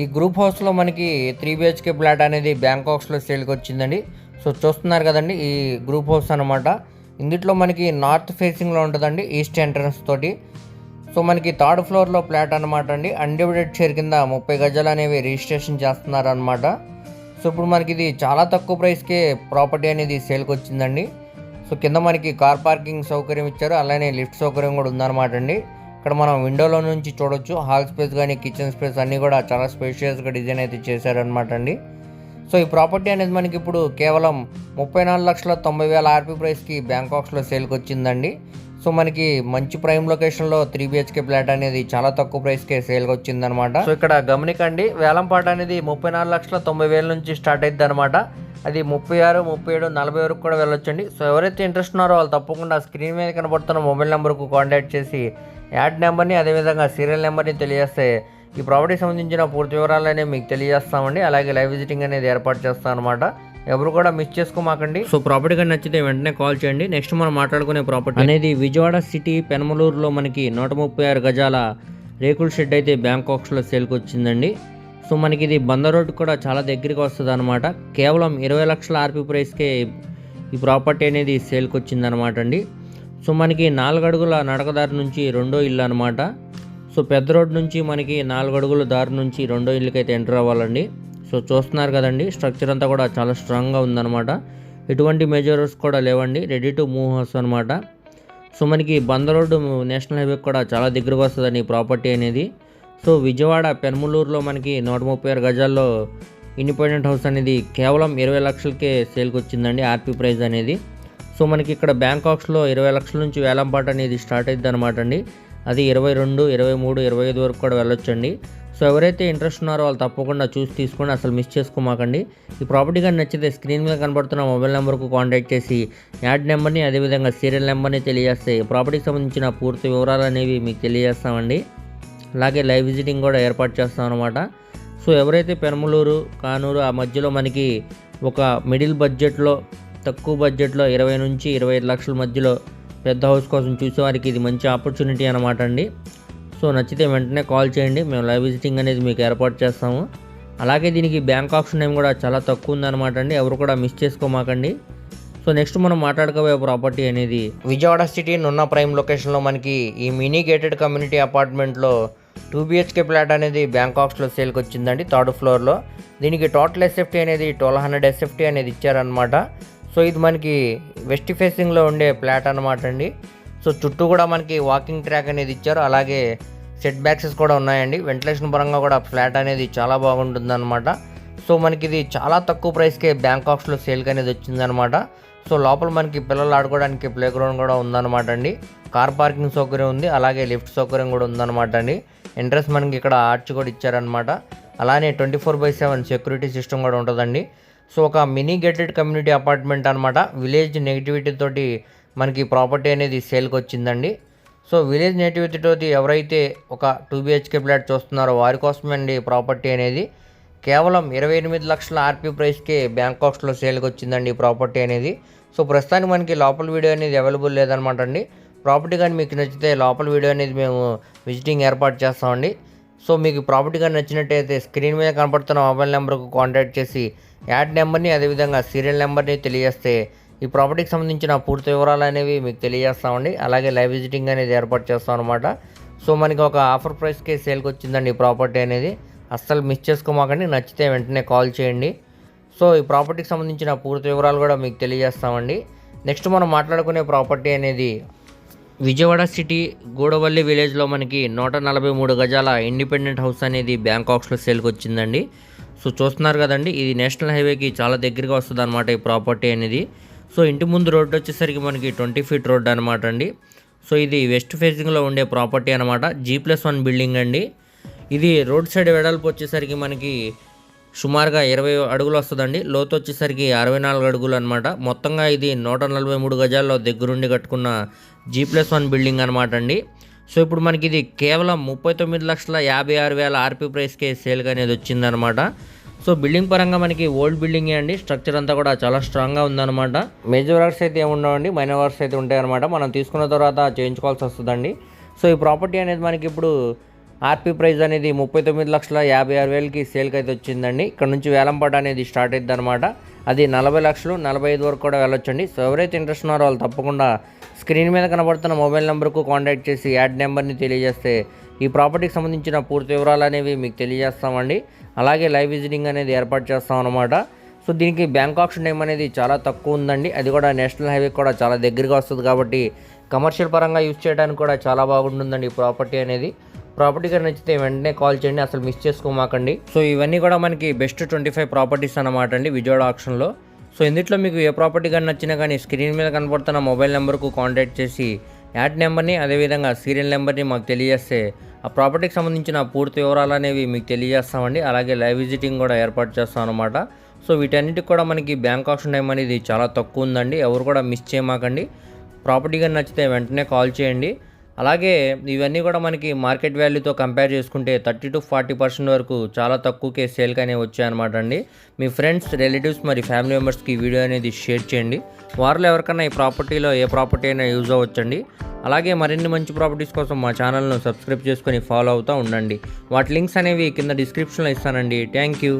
ఈ గ్రూప్ హౌస్లో మనకి 3 BHK ఫ్లాట్ అనేది బ్యాంక్ ఆప్షన్లో సేల్కి వచ్చిందండి. సో చూస్తున్నారు కదండి, ఈ గ్రూప్ హౌస్ అనమాట. ఇందులో మనకి నార్త్ ఫేసింగ్లో ఉంటుందండి, ఈస్ట్ ఎంట్రన్స్ తోటి. సో మనకి 3rd ఫ్లోర్లో ఫ్లాట్ అనమాట అండి. అన్డివైడెడ్ షేర్ కింద 30 గజాలు అనేవి రిజిస్ట్రేషన్ చేస్తున్నారనమాట. సో ఇప్పుడు మనకి ఇది చాలా తక్కువ ప్రైస్కే ప్రాపర్టీ అనేది సేల్కి వచ్చిందండి. సో కింద మనకి కార్ పార్కింగ్ సౌకర్యం ఇచ్చారు, అలానే లిఫ్ట్ సౌకర్యం కూడా ఉందన్నమాట అండి. ఇక్కడ మనం విండోలో నుంచి చూడొచ్చు, హాల్ స్పేస్ కానీ కిచెన్ స్పేస్ అన్నీ కూడా చాలా స్పేషియస్గా డిజైన్ అయితే చేశారనమాట అండి. సో ఈ ప్రాపర్టీ అనేది మనకి ఇప్పుడు కేవలం 34,90,000 RP ప్రైస్కి బ్యాంక్ ఆప్షన్లో సేల్కి వచ్చిందండి. సో మనకి మంచి ప్రైమ్ లొకేషన్లో 3 BHK ఫ్లాట్ అనేది చాలా తక్కువ ప్రైస్కే సేల్కి వచ్చిందనమాట. సో ఇక్కడ గమనికండి, వేలంపాట అనేది 34,90,000 నుంచి స్టార్ట్ అవుతుంది అనమాట. అది 36, 37, 40 వరకు కూడా వెళ్ళొచ్చండి. సో ఎవరైతే ఇంట్రెస్ట్ ఉన్నారో వాళ్ళు తప్పకుండా స్క్రీన్ మీద కనబడుతున్న మొబైల్ నెంబర్కు కాంటాక్ట్ చేసి యాడ్ నెంబర్ని అదేవిధంగా సీరియల్ నెంబర్ని తెలియజేస్తే ఈ ప్రాపర్టీకి సంబంధించిన పూర్తి వివరాలనే మీకు తెలియజేస్తామండి. అలాగే లైవ్ విజిటింగ్ అనేది ఏర్పాటు చేస్తాం అనమాట. ఎవరు కూడా మిస్ చేసుకోమాకండి. సో ప్రాపర్టీ కానీ నచ్చితే వెంటనే కాల్ చేయండి. నెక్స్ట్ మనం మాట్లాడుకునే ప్రాపర్టీ అనేది విజయవాడ సిటీ పెనమలూరులో మనకి 136 గజాల రేకుల షెడ్ అయితే బ్యాంక్ ఆప్షన్లో సేల్కి వచ్చిందండి. సో మనకి ఇది బందర్ రోడ్ కూడా చాలా దగ్గరికి వస్తుంది అనమాట. కేవలం 20 లక్షల RP ప్రైస్కే ఈ ప్రాపర్టీ అనేది సేల్కి వచ్చిందనమాట అండి. సో మనకి 4 అడుగుల నడకదారి నుంచి రెండో ఇల్లు అనమాట. సో పెద్ద రోడ్ నుంచి మనకి 4 అడుగుల దారి నుంచి రెండో ఇల్లుకైతే ఎంటర్ అవ్వాలండి. సో చూస్తున్నారు కదండి, స్ట్రక్చర్ అంతా కూడా చాలా స్ట్రాంగ్గా ఉందన్నమాట. ఎటువంటి మెజర్స్ కూడా లేవండి, రెడీ టు మూవ్ హౌస్ అనమాట. సో మనకి బందర్ రోడ్డు నేషనల్ హైవే కూడా చాలా దగ్గరకు వస్తుందండి ఈ ప్రాపర్టీ అనేది. సో విజయవాడ పెనమలూరులో మనకి 136 గజాల్లో ఇండిపెండెంట్ హౌస్ అనేది కేవలం 20 లక్షలకే సేల్కి వచ్చిందండి ఆర్పీ ప్రైస్ అనేది. సో మనకి ఇక్కడ బ్యాంకాక్స్లో 20 లక్షల నుంచి వేలంపాట అనేది స్టార్ట్ అవుతుంది అనమాట అండి. అది 22, 23, 25 వరకు కూడా వెళ్ళొచ్చండి. సో ఎవరైతే ఇంట్రెస్ట్ ఉన్నారో వాళ్ళు తప్పకుండా చూసి తీసుకోండి, అసలు మిస్ చేసుకోమాకండి. ఈ ప్రాపర్టీ కానీ నచ్చితే స్క్రీన్ మీద కనబడుతున్న మొబైల్ నెంబర్కు కాంటాక్ట్ చేసి యాడ్ నెంబర్ని అదేవిధంగా సీరియల్ నెంబర్ని తెలియజేస్తే ఈ ప్రాపర్టీకి సంబంధించిన పూర్తి వివరాలు అనేవి మీకు తెలియజేస్తామండి. అలాగే లైవ్ విజిటింగ్ కూడా ఏర్పాటు చేస్తాం అనమాట. సో ఎవరైతే పెనమలూరు, కానూరు ఆ మధ్యలో మనకి ఒక మిడిల్ బడ్జెట్లో, తక్కువ బడ్జెట్లో 20 నుంచి 25 లక్షల మధ్యలో పెద్ద హౌస్ కోసం చూసేవారికి ఇది మంచి ఆపర్చునిటీ అనమాట అండి. సో నచ్చితే వెంటనే కాల్ చేయండి, మేము లైవ్ విజిటింగ్ అనేది మీకు ఏర్పాటు చేస్తాము. అలాగే దీనికి బ్యాంక్ ఆప్షన్ టైం కూడా చాలా తక్కువ ఉందన్నమాట అండి, ఎవరు కూడా మిస్ చేసుకోమాకండి. సో నెక్స్ట్ మనం మాట్లాడుకోబోయే ప్రాపర్టీ అనేది విజయవాడ సిటీ నున్న ప్రైమ్ లొకేషన్లో మనకి ఈ మినీ గేటెడ్ కమ్యూనిటీ అపార్ట్మెంట్లో 2 BHK ఫ్లాట్ అనేది బ్యాంకాక్స్లో సేల్కి వచ్చిందండి, 3rd ఫ్లోర్లో. దీనికి టోటల్ SFT అనేది 1200 SFT అనేది ఇచ్చారనమాట. సో ఇది మనకి వెస్ట్ ఫేసింగ్లో ఉండే ఫ్లాట్ అనమాట అండి. సో చుట్టూ కూడా మనకి వాకింగ్ ట్రాక్ అనేది ఇచ్చారు, అలాగే సెట్ బ్యాక్సెస్ కూడా ఉన్నాయండి. వెంటిలేషన్ పరంగా కూడా ఫ్లాట్ అనేది చాలా బాగుంటుంది అనమాట. సో మనకి ఇది చాలా తక్కువ ప్రైస్కే బ్యాంకాక్స్లో సేల్కి అనేది వచ్చిందనమాట. సో లోపల మనకి పిల్లలు ఆడుకోవడానికి ప్లే గ్రౌండ్ కూడా ఉందన్నమాట అండి. కార్ పార్కింగ్ సౌకర్యం ఉంది, అలాగే లిఫ్ట్ సౌకర్యం కూడా ఉందన్నమాట అండి. ఎంట్రన్స్ మనకి ఇక్కడ ఆర్చ్ కూడా ఇచ్చారనమాట. అలానే 24/7 సెక్యూరిటీ సిస్టమ్ కూడా ఉంటుందండి. సో ఒక మినీ గేటెడ్ కమ్యూనిటీ అపార్ట్మెంట్ అనమాట. విలేజ్ నెగిటివిటీ తోటి మనకి ప్రాపర్టీ అనేది సేల్కి వచ్చిందండి. సో విలేజ్ నెగిటివిటీ తోటి ఎవరైతే ఒక 2 BHK ఫ్లాట్ చూస్తున్నారో వారి కోసమే అండి ప్రాపర్టీ అనేది. కేవలం 28 లక్షల ఆర్పీ ప్రైస్కే బ్యాంకాక్స్లో సేల్కి వచ్చిందండి ఈ ప్రాపర్టీ అనేది. సో ప్రస్తుతానికి మనకి లోపల వీడియో అనేది అవైలబుల్ లేదనమాట అండి. ప్రాపర్టీ కానీ మీకు నచ్చితే లోపల వీడియో అనేది మేము విజిటింగ్ ఏర్పాటు చేస్తామండి. సో మీకు ప్రాపర్టీ కానీ నచ్చినట్టయితే స్క్రీన్ మీద కనపడుతున్న మొబైల్ నెంబర్కు కాంటాక్ట్ చేసి యాడ్ నెంబర్ని అదేవిధంగా సీరియల్ నెంబర్ని తెలియజేస్తే ఈ ప్రాపర్టీకి సంబంధించిన పూర్తి వివరాలు అనేవి మీకు తెలియజేస్తామండి. అలాగే లైవ్ విజిటింగ్ అనేది ఏర్పాటు చేస్తాం అనమాట. సో మనకి ఒక ఆఫర్ ప్రైస్కే సేల్కి వచ్చిందండి ఈ ప్రాపర్టీ అనేది, అస్సలు మిస్ చేసుకోమాకండి. నచ్చితే వెంటనే కాల్ చేయండి. సో ఈ ప్రాపర్టీకి సంబంధించిన పూర్తి వివరాలు కూడా మీకు తెలియజేస్తామండి. నెక్స్ట్ మనం మాట్లాడుకునే ప్రాపర్టీ అనేది విజయవాడ సిటీ గూడవల్లి విలేజ్లో మనకి 143 గజాల ఇండిపెండెంట్ హౌస్ అనేది బ్యాంకాక్స్లో సేల్కి వచ్చిందండి. సో చూస్తున్నారు కదండి, ఇది నేషనల్ హైవేకి చాలా దగ్గరగా వస్తుంది అనమాట ఈ ప్రాపర్టీ అనేది. సో ఇంటి ముందు రోడ్డు వచ్చేసరికి మనకి 20 feet రోడ్డు అనమాట అండి. సో ఇది వెస్ట్ ఫేసింగ్లో ఉండే ప్రాపర్టీ అనమాట. G+1 బిల్డింగ్ అండి. ఇది రోడ్ సైడ్ వెడల్పు వచ్చేసరికి మనకి సుమారుగా 20 అడుగులు వస్తుందండి. లోతు వచ్చేసరికి 64 అడుగులు అనమాట. మొత్తంగా ఇది 143 గజాల్లో దగ్గరుండి కట్టుకున్న G+1 బిల్డింగ్ అనమాట అండి. సో ఇప్పుడు మనకి ఇది కేవలం 39,56,000 ఆర్పీ ప్రైస్కే సేల్గా అనేది వచ్చిందనమాట. సో బిల్డింగ్ పరంగా మనకి ఓల్డ్ బిల్డింగే అండి. స్ట్రక్చర్ అంతా కూడా చాలా స్ట్రాంగ్గా ఉందన్నమాట. మేజర్ వర్క్స్ అయితే ఏముండవండి, మైనర్ వర్క్స్ అయితే ఉంటాయి అనమాట. మనం తీసుకున్న తర్వాత చేయించుకోవాల్సి వస్తుందండి. సో ఈ ప్రాపర్టీ అనేది మనకి ఇప్పుడు ఆర్పీ ప్రైస్ అనేది 39,56,000కి సేల్కి అయితే వచ్చిందండి. ఇక్కడ నుంచి వేలంపాట అనేది స్టార్ట్ అవుతుంది అనమాట. అది 40 లక్షలు, 45 వరకు కూడా వెళ్ళొచ్చండి. సో ఎవరైతే ఇంట్రెస్ట్ ఉన్నారో వాళ్ళు తప్పకుండా స్క్రీన్ మీద కనబడుతున్న మొబైల్ నెంబర్కు కాంటాక్ట్ చేసి యాడ్ నెంబర్ని తెలియజేస్తే ఈ ప్రాపర్టీకి సంబంధించిన పూర్తి వివరాలు అనేవి మీకు తెలియజేస్తామండి. అలాగే లైవ్ విజిటింగ్ అనేది ఏర్పాటు చేస్తాం అనమాట. సో దీనికి బ్యాంక్ ఆప్షన్ టైం అనేది చాలా తక్కువ ఉందండి. అది కూడా నేషనల్ హైవే కూడా చాలా దగ్గరగా వస్తుంది కాబట్టి కమర్షియల్ పరంగా యూజ్ చేయడానికి కూడా చాలా బాగుంటుందండి ఈ ప్రాపర్టీ అనేది. ప్రాపర్టీ కానీ నచ్చితే వెంటనే కాల్ చేయండి, అసలు మిస్ చేసుకోమాకండి. సో ఇవన్నీ కూడా మనకి బెస్ట్ 25 ప్రాపర్టీస్ అన్నమాట అండి విజయవాడ ఆప్షన్లో. సో ఇందులో మీకు ఏ ప్రాపర్టీ కానీ నచ్చినా కానీ స్క్రీన్ మీద కనపడుతున్న మొబైల్ నెంబర్కు కాంటాక్ట్ చేసి యాడ్ నెంబర్ని అదేవిధంగా సీరియల్ నెంబర్ని మాకు తెలియజేస్తే ఆ ప్రాపర్టీకి సంబంధించిన పూర్తి వివరాలు అనేవి మీకు తెలియజేస్తామండి. అలాగే లైవ్ విజిటింగ్ కూడా ఏర్పాటు చేస్తాం అనమాట. సో వీటన్నిటికి కూడా మనకి బ్యాంక్ ఆప్షన్ టైం అనేది చాలా తక్కువ ఉందండి, ఎవరు కూడా మిస్ చేయమాకండి. ప్రాపర్టీ కానీ నచ్చితే వెంటనే కాల్ చేయండి. అలాగే ఇవన్నీ కూడా మనకి మార్కెట్ వాల్యూతో కంపేర్ చేసుకుంటే 30 to 40% వరకు చాలా తక్కువకే సేల్కి అనేవి వచ్చాయన్నమాట అండి. మీ ఫ్రెండ్స్, రిలేటివ్స్ మరి ఫ్యామిలీ మెంబర్స్కి ఈ వీడియో అనేది షేర్ చేయండి. వారిలో ఎవరికైనా ఈ ప్రాపర్టీలో ఏ ప్రాపర్టీ అయినా యూజ్ అవ్వచ్చండి. అలాగే మరిన్ని మంచి ప్రాపర్టీస్ కోసం మా ఛానల్ను సబ్స్క్రైబ్ చేసుకొని ఫాలో అవుతూ ఉండండి. వాటి లింక్స్ అనేవి కింద డిస్క్రిప్షన్లో ఇస్తానండి. Thank you.